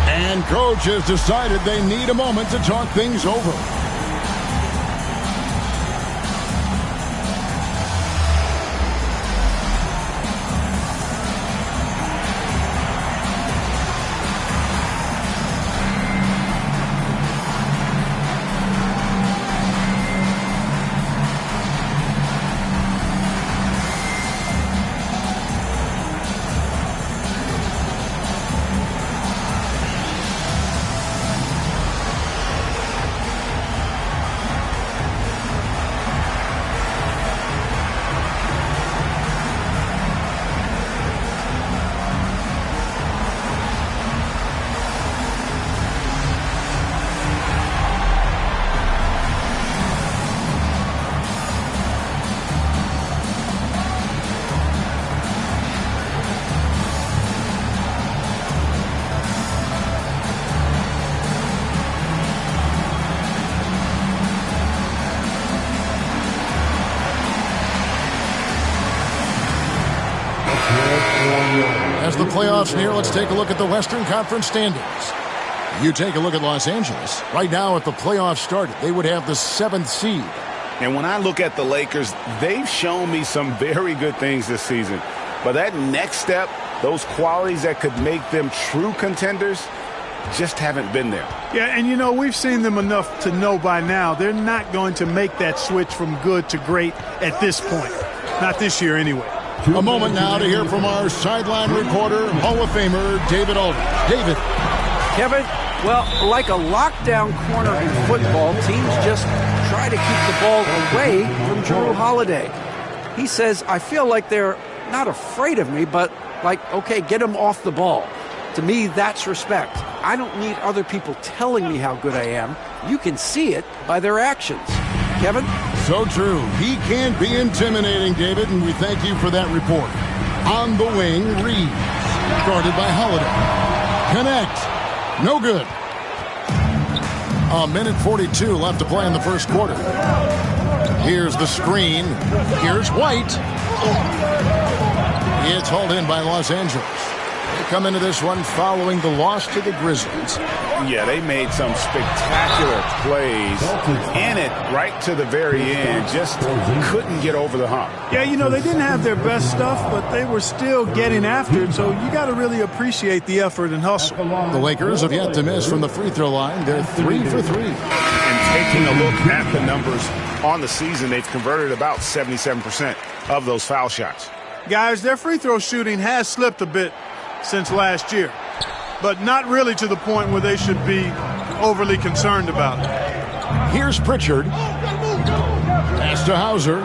And coach has decided they need a moment to talk things over. As the playoffs near, let's take a look at the Western Conference standings. You take a look at Los Angeles. Right now, if the playoffs started, they would have the 7th seed. And when I look at the Lakers, they've shown me some very good things this season. But that next step, those qualities that could make them true contenders, just haven't been there. Yeah, and you know, we've seen them enough to know by now they're not going to make that switch from good to great at this point. Not this year anyway. A moment now to hear from our sideline reporter, Hall of Famer David Aldridge. David. Kevin, well, like a lockdown corner in football, teams just try to keep the ball away from Jrue Holiday. He says, I feel like they're not afraid of me, but like, okay, get him off the ball. To me, that's respect. I don't need other people telling me how good I am. You can see it by their actions. Kevin? So true. He can be intimidating, David, and we thank you for that report. On the wing, Reeves. Guarded by Holiday. Connect. No good. A minute 42 left to play in the first quarter. Here's the screen. Here's White. It's hauled in by Los Angeles. They come into this one following the loss to the Grizzlies. Yeah, they made some spectacular plays in it right to the very end. Just couldn't get over the hump. Yeah, you know, they didn't have their best stuff, but they were still getting after it. So you got to really appreciate the effort and hustle. The Lakers have yet to miss from the free throw line. They're 3 for 3. And taking a look at the numbers on the season, they've converted about 77% of those foul shots. Guys, their free throw shooting has slipped a bit since last year, but not really to the point where they should be overly concerned about it. Here's Pritchard. Pass to Hauser.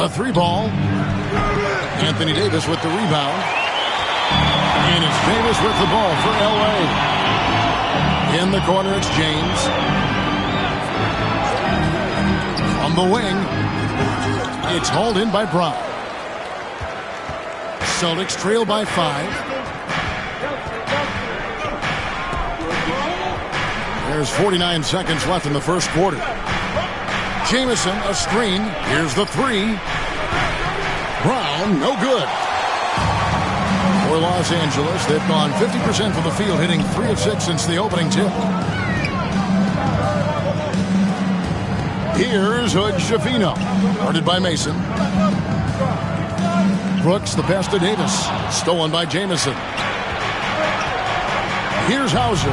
A 3-ball. Anthony Davis with the rebound. And it's Davis with the ball for L.A. In the corner, it's James. On the wing, it's hauled in by Brown. Celtics trail by 5. There's 49 seconds left in the first quarter. Jamison, a screen. Here's the 3. Brown, no good. For Los Angeles, they've gone 50% from the field, hitting 3 of 6 since the opening tip. Here's Hood Schifino. Guarded by Mason. Brooks, the pass to Davis. Stolen by Jamison. Here's Hauser.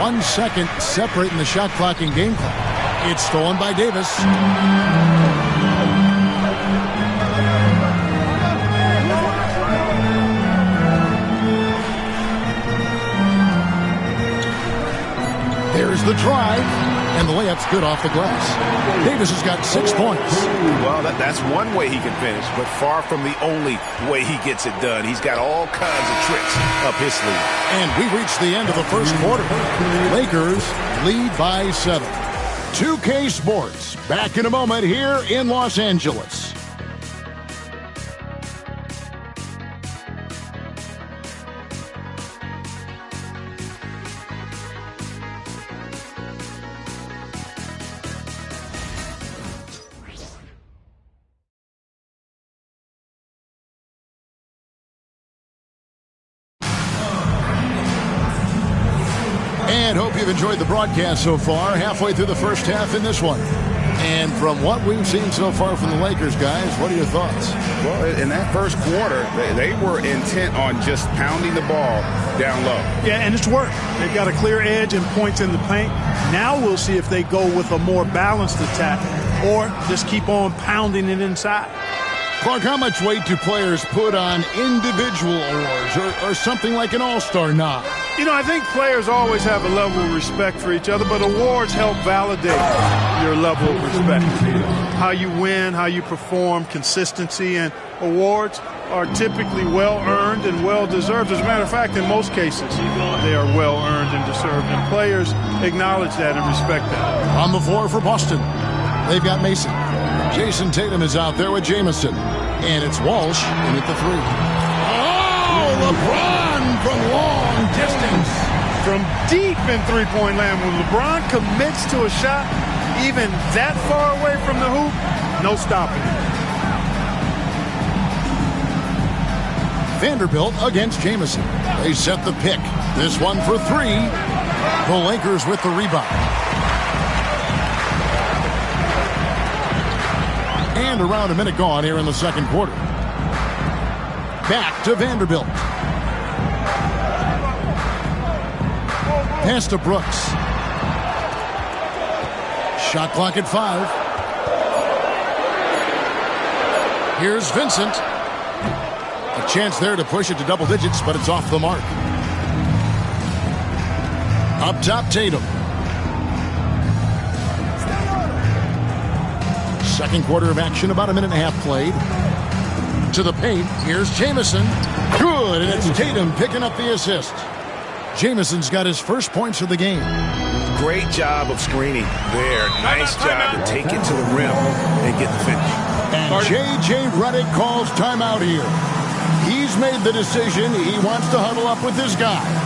1 second separating the shot clock and game clock. It's stolen by Davis. There's the drive, and the layup's good off the glass. Davis has got 6 points. Well, that's one way he can finish, but far from the only way he gets it done. He's got all kinds of tricks up his sleeve. And we reached the end of the first quarter. Lakers lead by 7. 2K Sports, back in a moment here in Los Angeles. And hope you've enjoyed the broadcast so far. Halfway through the first half in this one. And from what we've seen so far from the Lakers, guys, what are your thoughts? Well, in that first quarter, they were intent on just pounding the ball down low. Yeah, and it's worked. They've got a clear edge and points in the paint. Now we'll see if they go with a more balanced attack or just keep on pounding it inside. Clark, how much weight do players put on individual awards or something like an all-star nod? You know, I think players always have a level of respect for each other, but awards help validate your level of respect. How you win, how you perform, consistency, and awards are typically well-earned and well-deserved. As a matter of fact, in most cases, they are well-earned and deserved, and players acknowledge that and respect that. On the floor for Boston, they've got Mason. Jason Tatum is out there with Jamison. And it's Walsh in at the 3. Oh, LeBron from long distance. From deep in three-point land, when LeBron commits to a shot, even that far away from the hoop, no stopping it. Vanderbilt against Jamison. They set the pick. This one for 3. The Lakers with the rebound. And around a minute gone here in the second quarter. Back to Vanderbilt. Pass to Brooks. Shot clock at 5. Here's Vincent. A chance there to push it to double digits, but it's off the mark. Up top, Tatum. Second quarter of action, about a minute and a half played. To the paint, here's Jamison. Good, and it's Tatum picking up the assist. Jamison's got his first points of the game. Great job of screening there. Nice job to take it to the rim and get the finish. And J.J. Redick calls timeout here. He's made the decision. He wants to huddle up with his guys.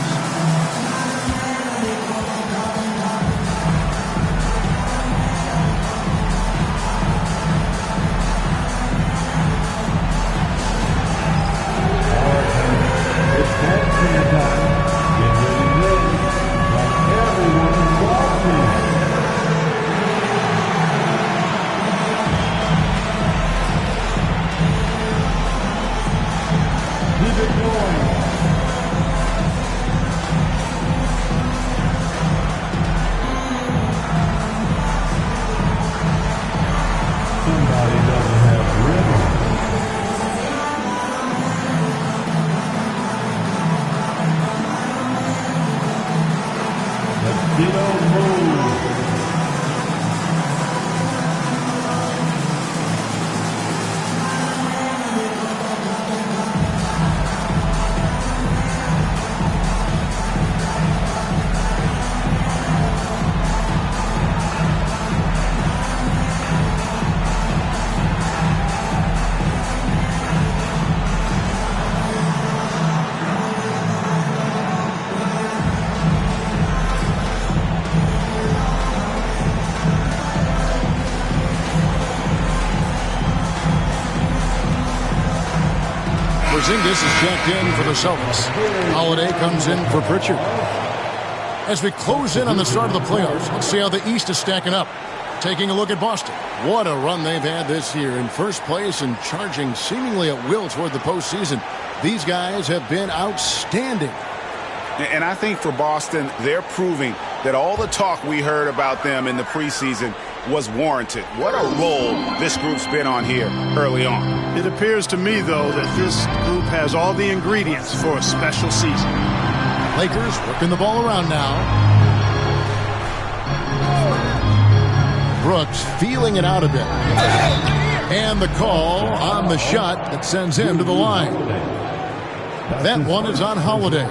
Porzingis is checked in for the Celtics. Holiday comes in for Pritchard. As we close in on the start of the playoffs, let's see how the East is stacking up. Taking a look at Boston. What a run they've had this year in first place and charging seemingly at will toward the postseason. These guys have been outstanding. And I think for Boston, they're proving that all the talk we heard about them in the preseason was warranted. What a role this group's been on here early on. It appears to me, though, that this group has all the ingredients for a special season. Lakers working the ball around now. Brooks feeling it out a bit. And the call on the shot that sends him to the line. That one is on Holiday.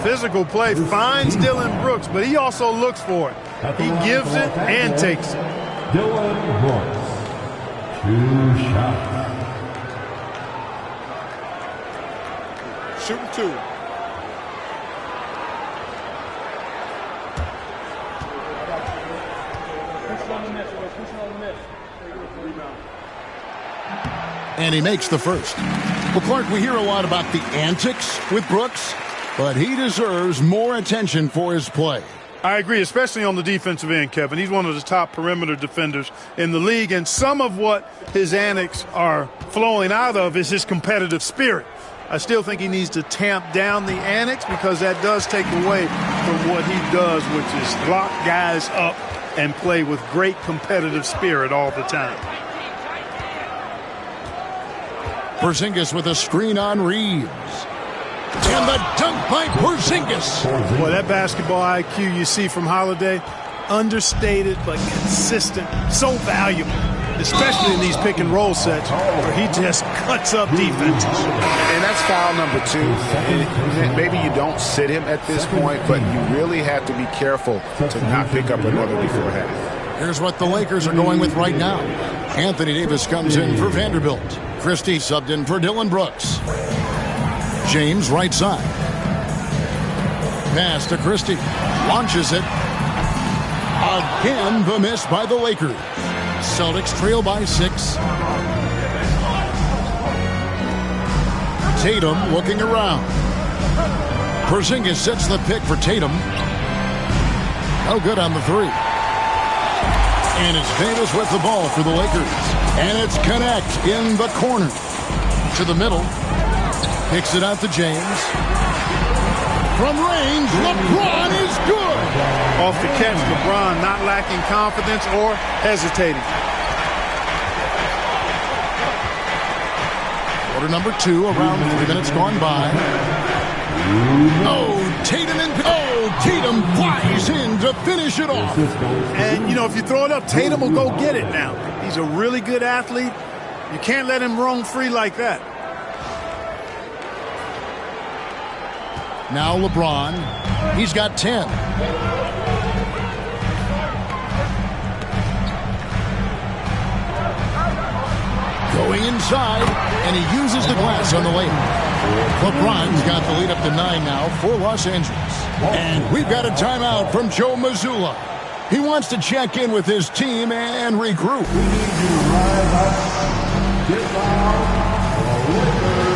Physical play finds Dylan Brooks, but he also looks for it. He gives it and takes it. Dylan Brooks. 2 shots. Shooting 2. And he makes the first. Well, Clark, we hear a lot about the antics with Brooks, but he deserves more attention for his play. I agree, especially on the defensive end, Kevin. He's one of the top perimeter defenders in the league, and some of what his antics are flowing out of is his competitive spirit. I still think he needs to tamp down the antics because that does take away from what he does, which is lock guys up and play with great competitive spirit all the time. Porzingis with a screen on Reeves. And the dunk by Porzingis. Boy, that basketball IQ you see from Holiday, understated but consistent, so valuable, especially in these pick and roll sets where he just cuts up defenses. And that's foul number 2. And maybe you don't sit him at this point, but you really have to be careful to not pick up another before half. Here's what the Lakers are going with right now. Anthony Davis comes in for Vanderbilt. Christie subbed in for Dylan Brooks. James right side. Pass to Christie. Launches it. Again, the miss by the Lakers. Celtics trail by 6. Tatum looking around. Porzingis sets the pick for Tatum. No good on the 3. And it's Davis with the ball for the Lakers. And it's Connect in the corner. To the middle. Kicks it out to James. From range, LeBron is good. Off the catch, LeBron not lacking confidence or hesitating. Quarter number 2, around 3 minutes gone by. Oh, Tatum flies in to finish it off. And, you know, if you throw it up, Tatum will go get it now. He's a really good athlete. You can't let him roam free like that. Now LeBron. He's got 10. Going inside, and he uses the glass on the layup. LeBron's got the lead up to 9 now for Los Angeles. And we've got a timeout from Joe Mazzulla. He wants to check in with his team and regroup. We need you to rise up, get loud, or Lakers.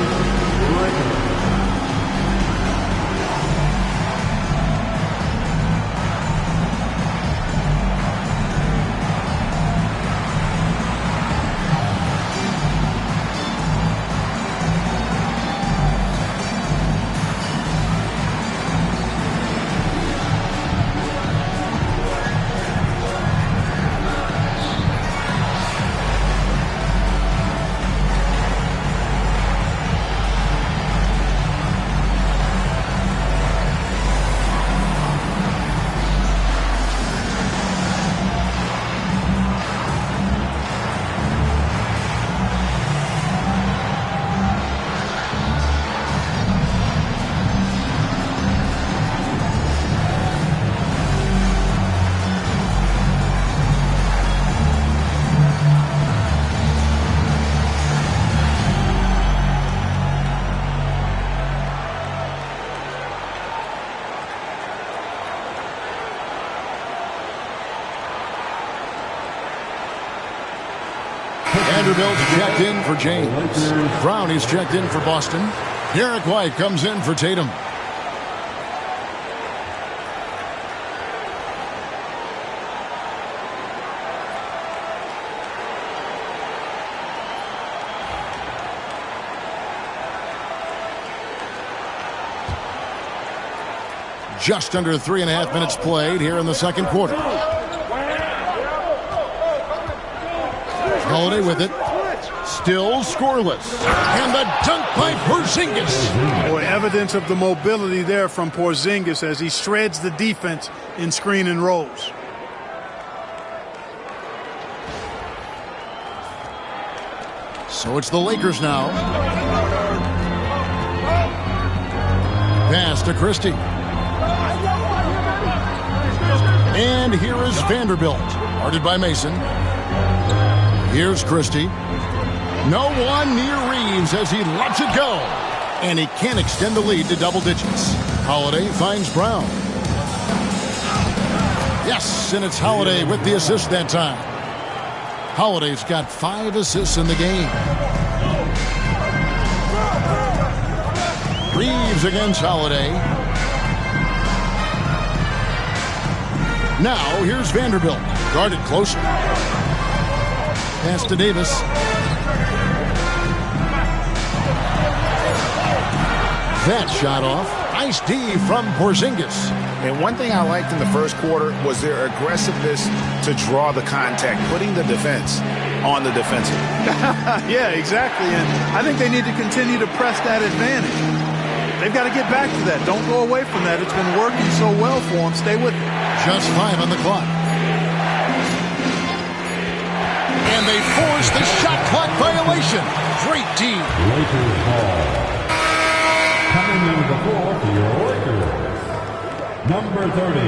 Vanderbilt's checked in for James. Brown is checked in for Boston. Derek White comes in for Tatum. just under 3.5 minutes played here in the second quarter. Holiday with it. Still scoreless. And the dunk by Porzingis. Boy, evidence of the mobility there from Porzingis as he shreds the defense in screen and rolls. So it's the Lakers now. Pass to Christie. And here is Vanderbilt. Guarded by Mason. Here's Christie. No one near Reeves as he lets it go. And he can't extend the lead to double digits. Holiday finds Brown. Yes, and it's Holiday with the assist that time. Holiday's got 5 assists in the game. Reeves against Holiday. Now here's Vanderbilt. Guarded closer. Pass to Davis. That shot off. Nice D from Porzingis. And one thing I liked in the first quarter was their aggressiveness to draw the contact, putting the defense on the defensive. Yeah, exactly. And I think they need to continue to press that advantage. They've got to get back to that. Don't go away from that. It's been working so well for them. Stay with it. Just 5 on the clock. And they force the shot clock violation. Great D. Lakers ball. Coming into the floor for your Lakers. Number 30,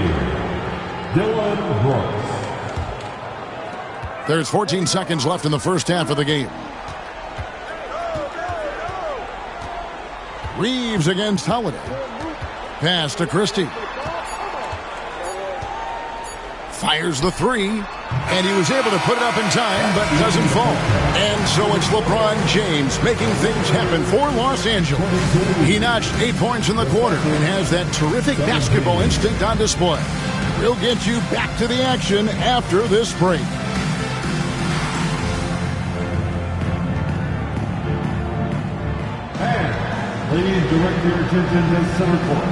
Dylan Brooks. There's 14 seconds left in the first half of the game. Reeves against Holiday. Pass to Christie. Fires the 3, and he was able to put it up in time, but doesn't fall. And so it's LeBron James making things happen for Los Angeles. He notched 8 points in the quarter and has that terrific basketball instinct on display. We'll get you back to the action after this break. And please direct your attention to center court.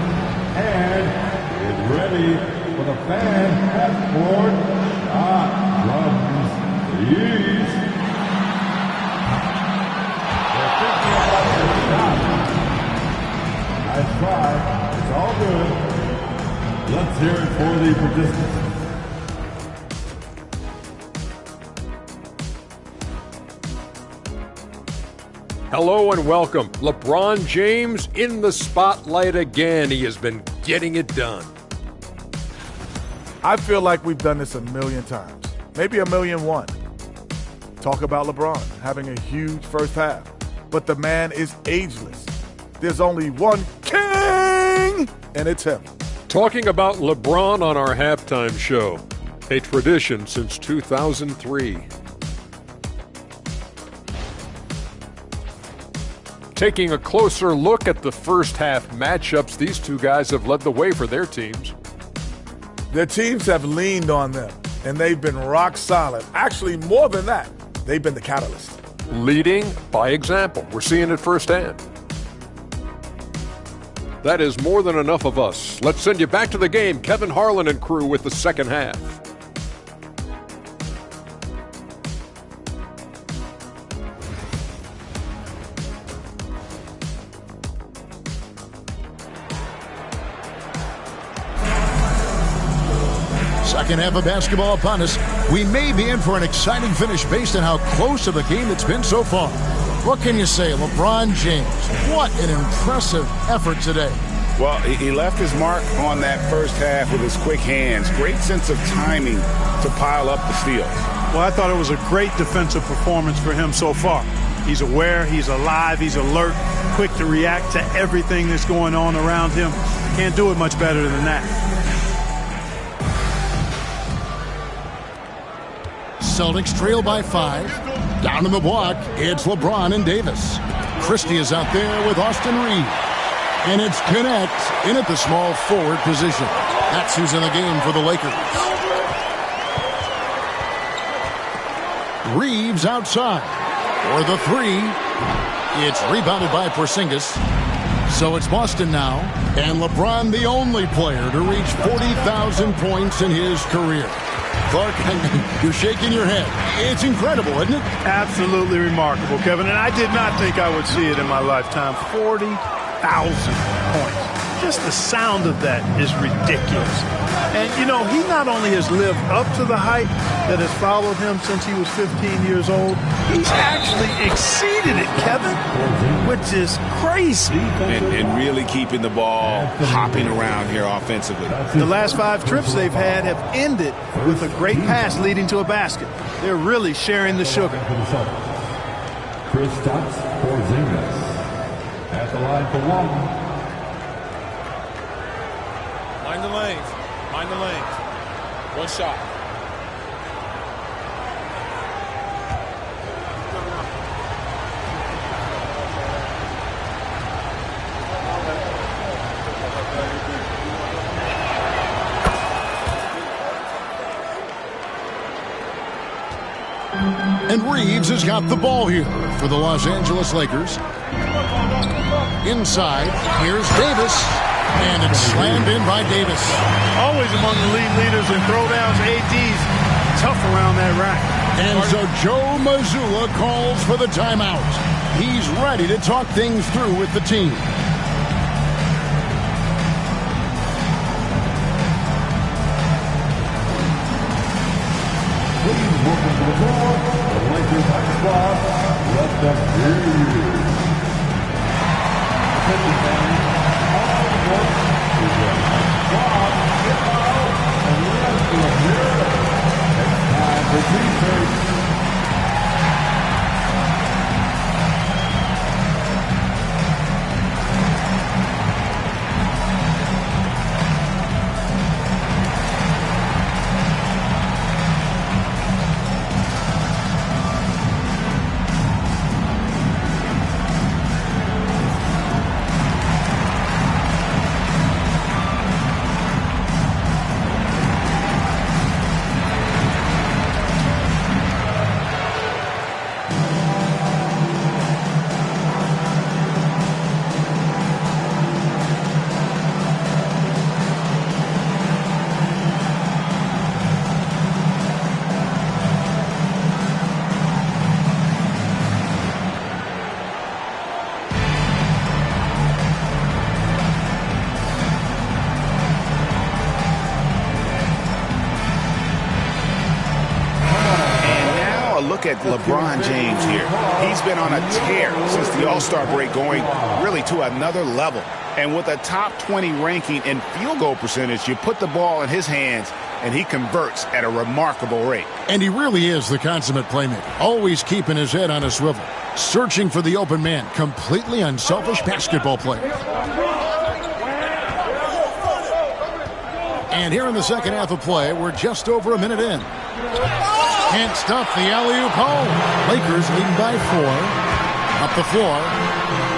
And get ready for the fan half-court shot drums. Please. They're thinking about their shot. Nice try. It's all good. Let's hear it for the participants. Hello and welcome. LeBron James in the spotlight again. He has been getting it done. I feel like we've done this a million times, maybe 1,000,001. Talk about LeBron having a huge first half, but the man is ageless. There's only one king, and it's him. Talking about LeBron on our halftime show, a tradition since 2003. Taking a closer look at the first half matchups, these two guys have led the way for their teams. Their teams have leaned on them, and they've been rock solid. Actually, more than that, they've been the catalyst. Leading by example. We're seeing it firsthand. That is more than enough of us. Let's send you back to the game. Kevin Harlan and crew with the second half. Second half of basketball upon us. We may be in for an exciting finish based on how close of a game it's been so far. What can you say, LeBron James? What an impressive effort today. Well, he left his mark on that first half with his quick hands. Great sense of timing to pile up the steals. Well, I thought it was a great defensive performance for him so far. He's aware, he's alive, he's alert, quick to react to everything that's going on around him. Can't do it much better than that. Celtics trail by 5. Down in the block, it's LeBron and Davis. Christie is out there with Austin Reeves. And it's Connect in at the small forward position. That's who's in the game for the Lakers. Reeves outside for the 3. It's rebounded by Porzingis. So it's Boston now, and LeBron the only player to reach 40,000 points in his career. Clark, you're shaking your head. It's incredible, isn't it? Absolutely remarkable, Kevin. And I did not think I would see it in my lifetime. 40,000 points. Just the sound of that is ridiculous. And, you know, he not only has lived up to the hype that has followed him since he was 15 years old, he's actually exceeded it, Kevin, which is crazy. And really keeping the ball hopping around here offensively. The last 5 trips they've had have ended with a great pass leading to a basket. They're really sharing the sugar. Kristaps Porzingis at the line for one. Mind the lanes. Mind the lanes. One shot. And Reeves has got the ball here for the Los Angeles Lakers. Inside, here's Davis. And it's slammed in by Davis. Always among the lead leaders in throwdowns. AD's tough around that rack. And so Joe Mazzulla calls for the timeout. He's ready to talk things through with the team. Please welcome to the floor, the Lakers high squad, let them hear you. Attention fans, all the court is your high squad, get out, and let them hear it. It's time for defense. At LeBron James here. He's been on a tear since the All-Star break, going really to another level. And with a top 20 ranking in field goal percentage, you put the ball in his hands and he converts at a remarkable rate. And he really is the consummate playmaker, always keeping his head on a swivel, searching for the open man, completely unselfish basketball player. And here in the second half of play, we're just over a minute in. Can't stop the alley-oop home. Lakers leading by 4. Up the floor.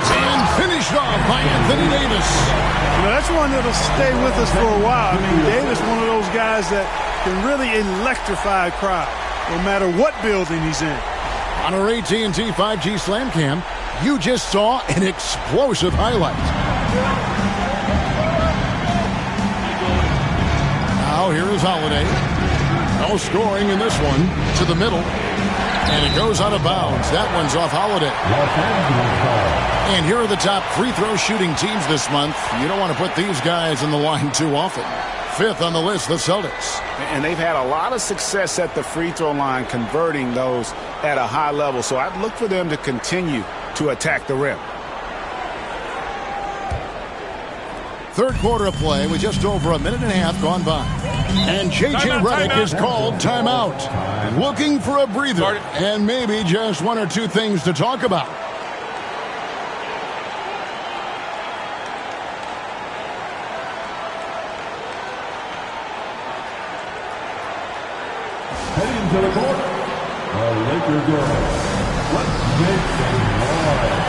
And finished off by Anthony Davis. You know, that's one that'll stay with us for a while. I mean, Davis, one of those guys that can really electrify a crowd, no matter what building he's in. On our AT&T 5G Slam Cam, you just saw an explosive highlight. Now here is Holiday. No scoring in this one. To the middle. And it goes out of bounds. That one's off Holiday. And here are the top free throw shooting teams this month. You don't want to put these guys in the line too often. 5th on the list, the Celtics. And they've had a lot of success at the free throw line, converting those at a high level. So I'd look for them to continue to attack the rim. Third quarter of play with just over a minute and a half gone by. And J.J. Redick is called timeout. Looking for a breather and maybe just one or two things to talk about. Heading to the court, the Lakers girls. Let's make some noise.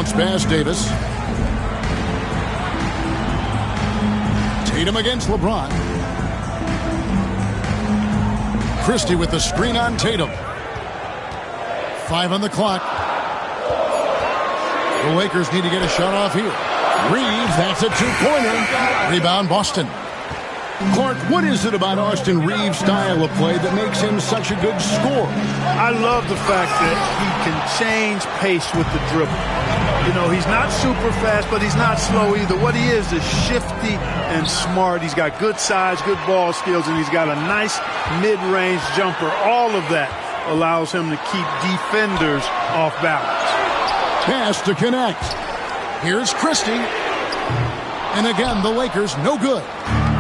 Bounce pass, Davis. Tatum against LeBron. Christie with the screen on Tatum. 5 on the clock. The Lakers need to get a shot off here. Reeves, that's a two-pointer. Rebound, Boston. Clark, what is it about Austin Reeves' style of play that makes him such a good scorer? I love the fact that he can change pace with the dribble. You know, he's not super fast, but he's not slow either. What he is shifty and smart. He's got good size, good ball skills, and he's got a nice mid-range jumper. All of that allows him to keep defenders off balance. Pass to connect. Here's Christie. And again, the Lakers no good.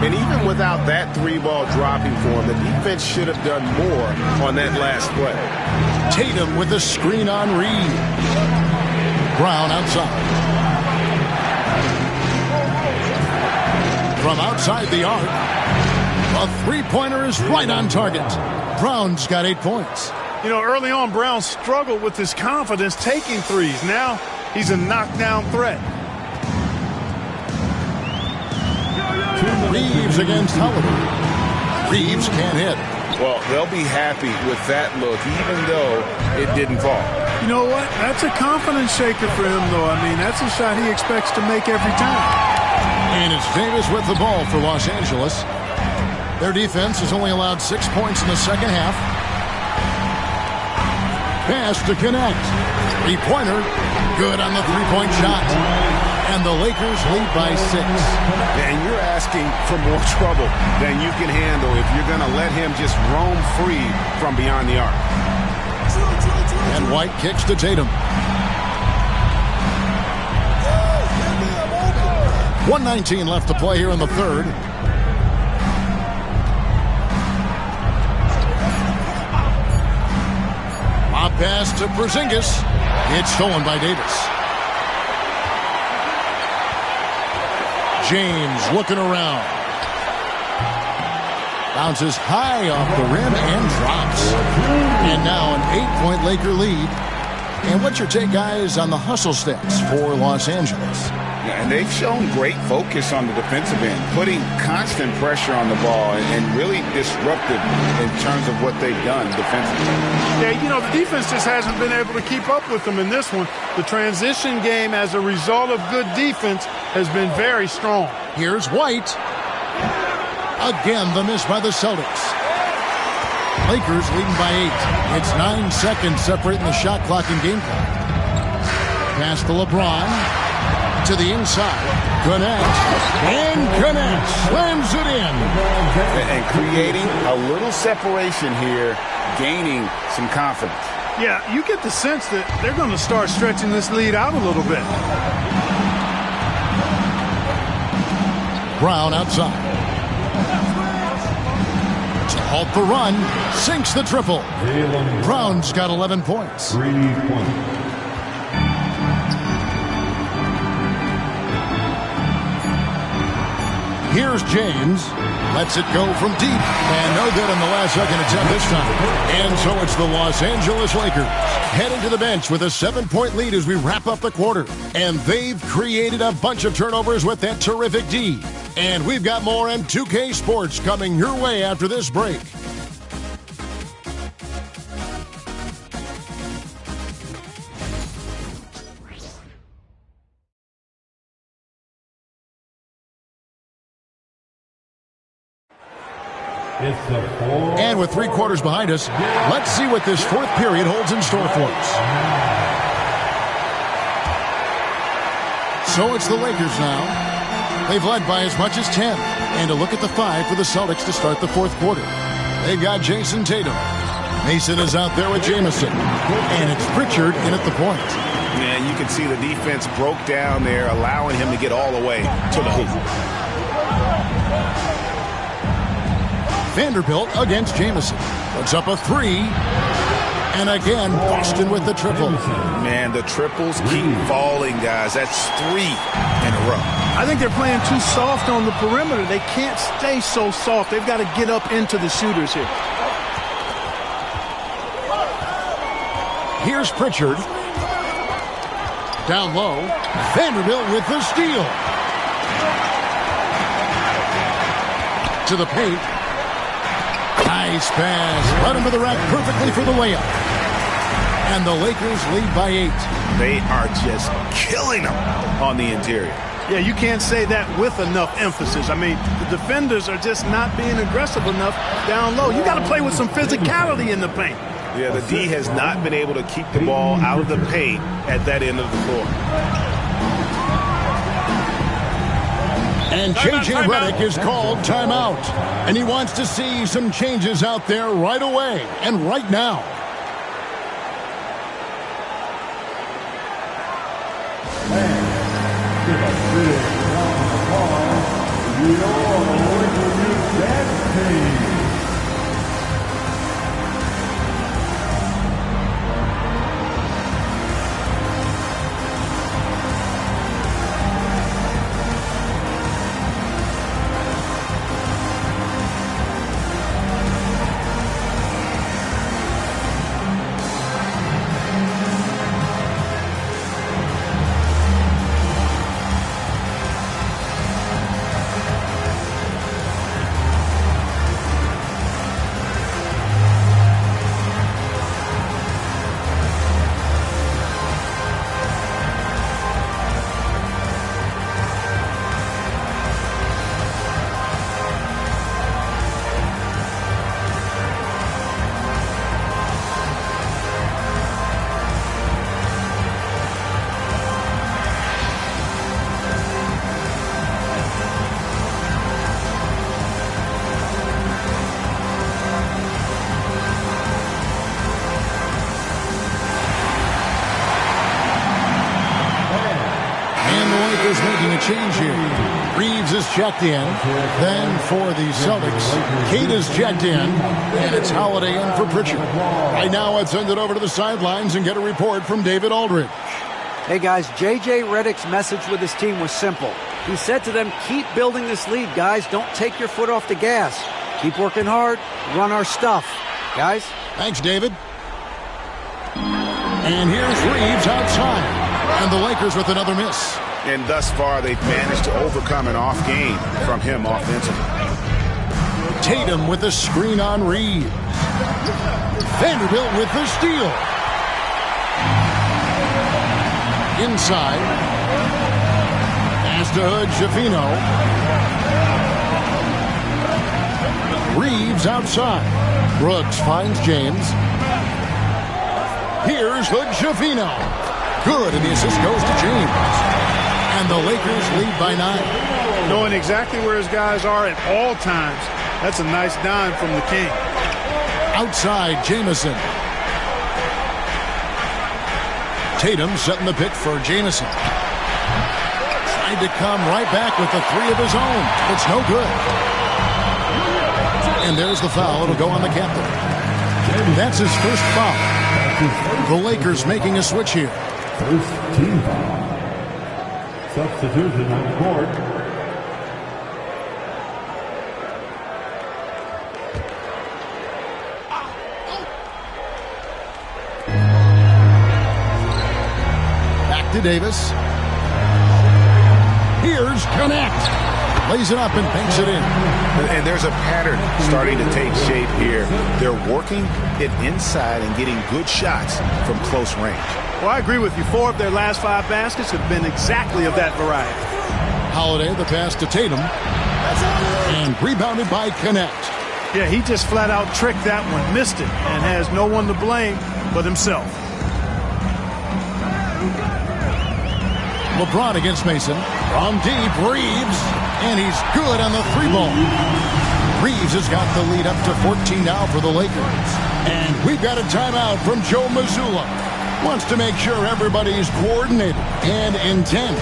And even without that three-ball dropping for him, the defense should have done more on that last play. Tatum with the screen on Reed. Brown outside. From outside the arc, a three-pointer is right on target. Brown's got 8 points. You know, early on, Brown struggled with his confidence taking threes. Now he's a knockdown threat. Reeves against Holiday. Reeves can't hit. Well, they'll be happy with that look, even though it didn't fall. You know what? That's a confidence shaker for him, though. I mean, that's a shot he expects to make every time. And it's Davis with the ball for Los Angeles. Their defense has only allowed 6 points in the second half. Pass to connect. Three-pointer. Good on the three-point shot. And the Lakers lead by 6. And you're asking for more trouble than you can handle if you're going to let him just roam free from beyond the arc. And White kicks to Tatum. 1:19 left to play here in the third. Lob pass to Porzingis. It's stolen by Davis. James looking around. Bounces high off the rim and drops. And now an 8-point Laker lead. And what's your take, guys, on the hustle stats for Los Angeles? Yeah, and they've shown great focus on the defensive end, putting constant pressure on the ball and really disruptive in terms of what they've done defensively. Yeah, you know, the defense just hasn't been able to keep up with them in this one. The transition game, as a result of good defense, has been very strong. Here's White. Again, the miss by the Celtics. Lakers leading by 8. It's 9 seconds separating the shot clock and game clock. Pass to LeBron. To the inside. Connects. And connects. Slams it in. And creating a little separation here, gaining some confidence. Yeah, you get the sense that they're going to start stretching this lead out a little bit. Brown outside. To halt the run. Sinks the triple. Brown's got 11 points. 3 points. Here's James. Lets it go from deep. And no good on the last second attempt this time. And so it's the Los Angeles Lakers heading to the bench with a 7-point lead as we wrap up the quarter. And they've created a bunch of turnovers with that terrific D. And we've got more M2K Sports coming your way after this break. And with 3 quarters behind us, let's see what this fourth period holds in store for us. So it's the Lakers now. They've led by as much as 10. And a look at the 5 for the Celtics to start the fourth quarter. They've got Jason Tatum. Mason is out there with Jamison. And it's Pritchard in at the point. Man, you can see the defense broke down there, allowing him to get all the way to the hoop. Vanderbilt against Jamison. Puts up a 3. And again, Boston with the triple. Man, the triples keep falling, guys. That's 3 in a row. I think they're playing too soft on the perimeter. They can't stay so soft. They've got to get up into the shooters here. Here's Pritchard. Down low. Vanderbilt with the steal. To the paint. Nice pass. Right into the rack perfectly for the layup. And the Lakers lead by 8. They are just killing them on the interior. Yeah, you can't say that with enough emphasis. I mean, the defenders are just not being aggressive enough down low. You got to play with some physicality in the paint. Yeah, the D has not been able to keep the ball out of the paint at that end of the floor. And J.J. Redick is called timeout. And he wants to see some changes out there right away and right now. Change here. Reeves is checked in. Then for the Celtics, Kate is checked in. And it's Holiday in for Pritchard. Right now, let's send it over to the sidelines and get a report from David Aldridge. Hey, guys, J.J. Redick's message with his team was simple. He said to them, keep building this lead, guys. Don't take your foot off the gas. Keep working hard. Run our stuff. Guys? Thanks, David. And here's Reeves outside. And the Lakers with another miss. And thus far, they've managed to overcome an off game from him offensively. Tatum with the screen on Reeves. Vanderbilt with the steal. Inside. Pass to Hood, Schifino. Reeves outside. Brooks finds James. Here's Hood, Schifino. Good, and the assist goes to James. And the Lakers lead by 9. Knowing exactly where his guys are at all times. That's a nice dime from the King. Outside, Jamison. Tatum setting the pick for Jamison. Tried to come right back with the 3 of his own. It's no good. And there's the foul. It'll go on the captain. That's his first foul. The Lakers making a switch here. First team foul. Substitution on the court. Back to Davis. Here's Connect. Lays it up and banks it in. And there's a pattern starting to take shape here. They're working it inside and getting good shots from close range. Well, I agree with you. 4 of their last 5 baskets have been exactly of that variety. Holiday, the pass to Tatum. And rebounded by Connect. Yeah, he just flat out tricked that one, missed it, and has no one to blame but himself. LeBron against Mason. From deep, Reeves. And he's good on the 3-ball. Reeves has got the lead up to 14 now for the Lakers. And we've got a timeout from Joe Mazzulla. wants to make sure everybody's coordinated and intent.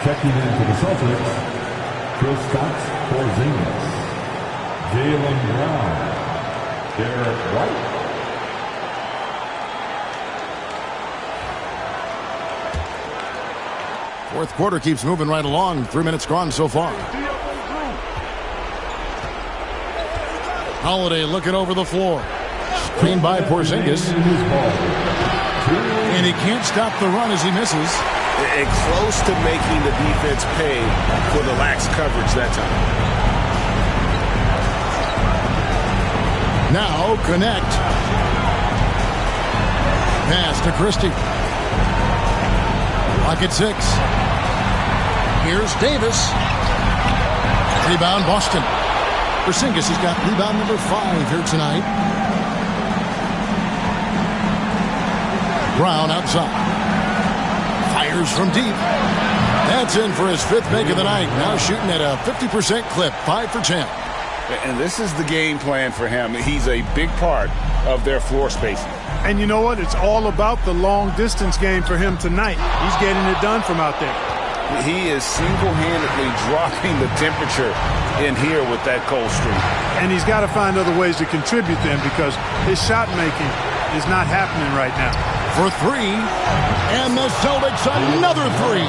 Checking in for the Celtics, Kristaps Porzingis, Jaylen Brown, Derek White. Fourth quarter keeps moving right along. 3 minutes gone so far. Holiday looking over the floor. Screened by Porzingis. And he can't stop the run as he misses. And close to making the defense pay for the lax coverage that time. Now connect. Pass to Christie. Pocket 6. Here's Davis. Rebound Boston. Porzingis has got rebound number 5 here tonight. Brown outside. Fires from deep. That's in for his 5th make of the night. Now shooting at a 50% clip. 5 for 10. And this is the game plan for him. He's a big part of their floor spacing. And you know what? It's all about the long-distance game for him tonight. He's getting it done from out there. He is single-handedly dropping the temperature in here with that cold streak. And he's got to find other ways to contribute then because his shot making is not happening right now. For 3, and the Celtics another 3.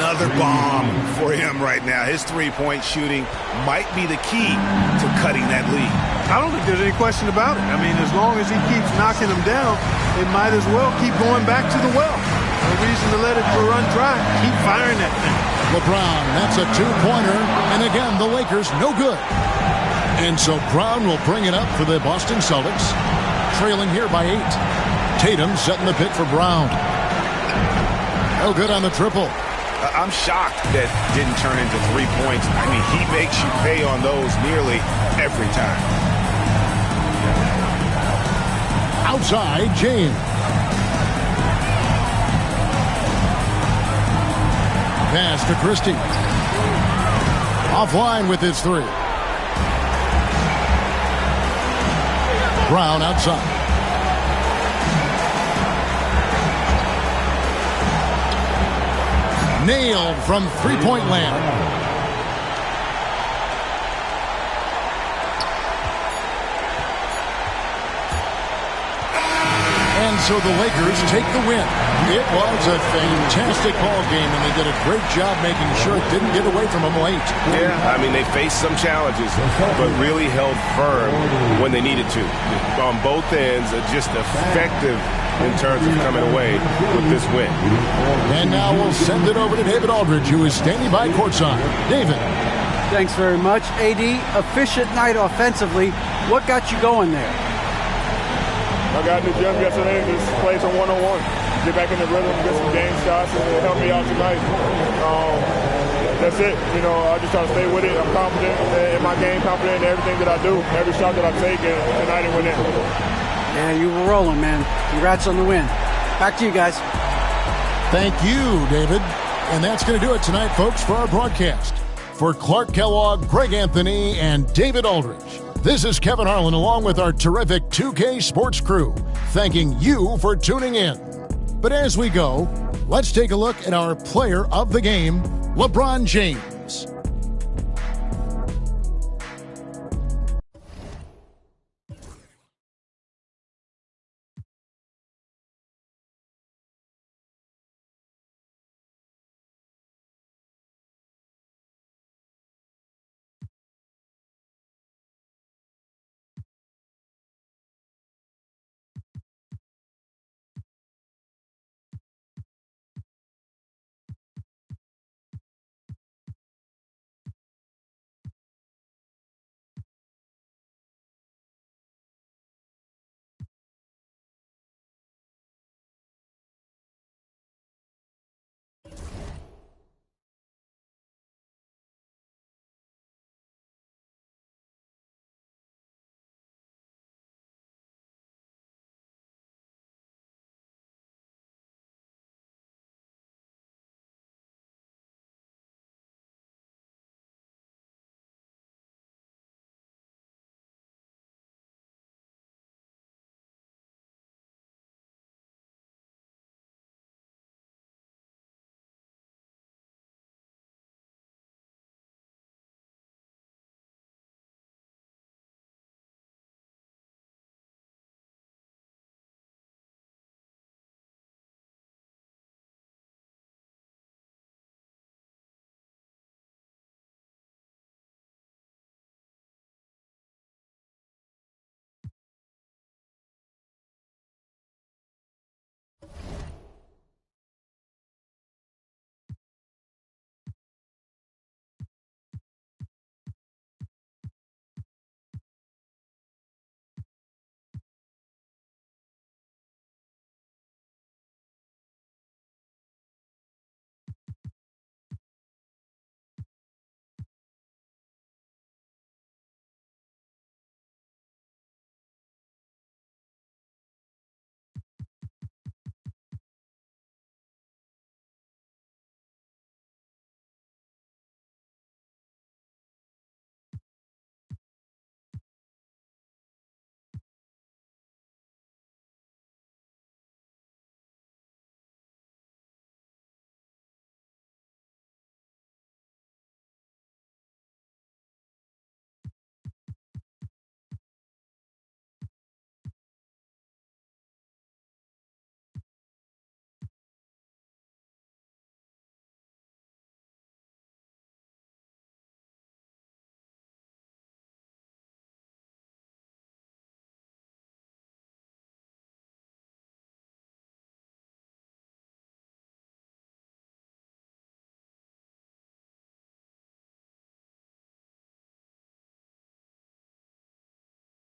Another bomb for him right now. His three-point shooting might be the key to cutting that lead. I don't think there's any question about it. I mean, as long as he keeps knocking them down, it might as well keep going back to the well. No reason to let it run dry. Keep firing that thing. LeBron, that's a 2-pointer. And again, the Lakers, no good. And so Brown will bring it up for the Boston Celtics, trailing here by 8. Tatum setting the pick for Brown. No good on the triple. I'm shocked that didn't turn into 3 points. I mean, he makes you pay on those nearly every time. Outside, James. Pass to Christie. Offline with his 3. Brown outside. Nailed from three-point land. And so the Lakers take the win. It was a fantastic ball game, and they did a great job making sure it didn't get away from them late. Yeah, I mean, they faced some challenges, but really held firm when they needed to. On both ends, just effective in terms of coming away with this win. And now we'll send it over to David Aldridge, who is standing by courtside. David. Thanks very much. AD, efficient night offensively. What got you going there? I got in the gym yesterday and just played some one-on-one. Get back in the rhythm, get some game shots, and it helped me out tonight. That's it. You know, I just try to stay with it. I'm confident in my game, confident in everything that I do, every shot that I take, and tonight it went in. Yeah, you were rolling, man. Congrats on the win. Back to you guys. Thank you, David. And that's going to do it tonight, folks, for our broadcast. For Clark Kellogg, Greg Anthony, and David Aldridge, this is Kevin Harlan along with our terrific 2K Sports crew, thanking you for tuning in. But as we go, let's take a look at our player of the game, LeBron James.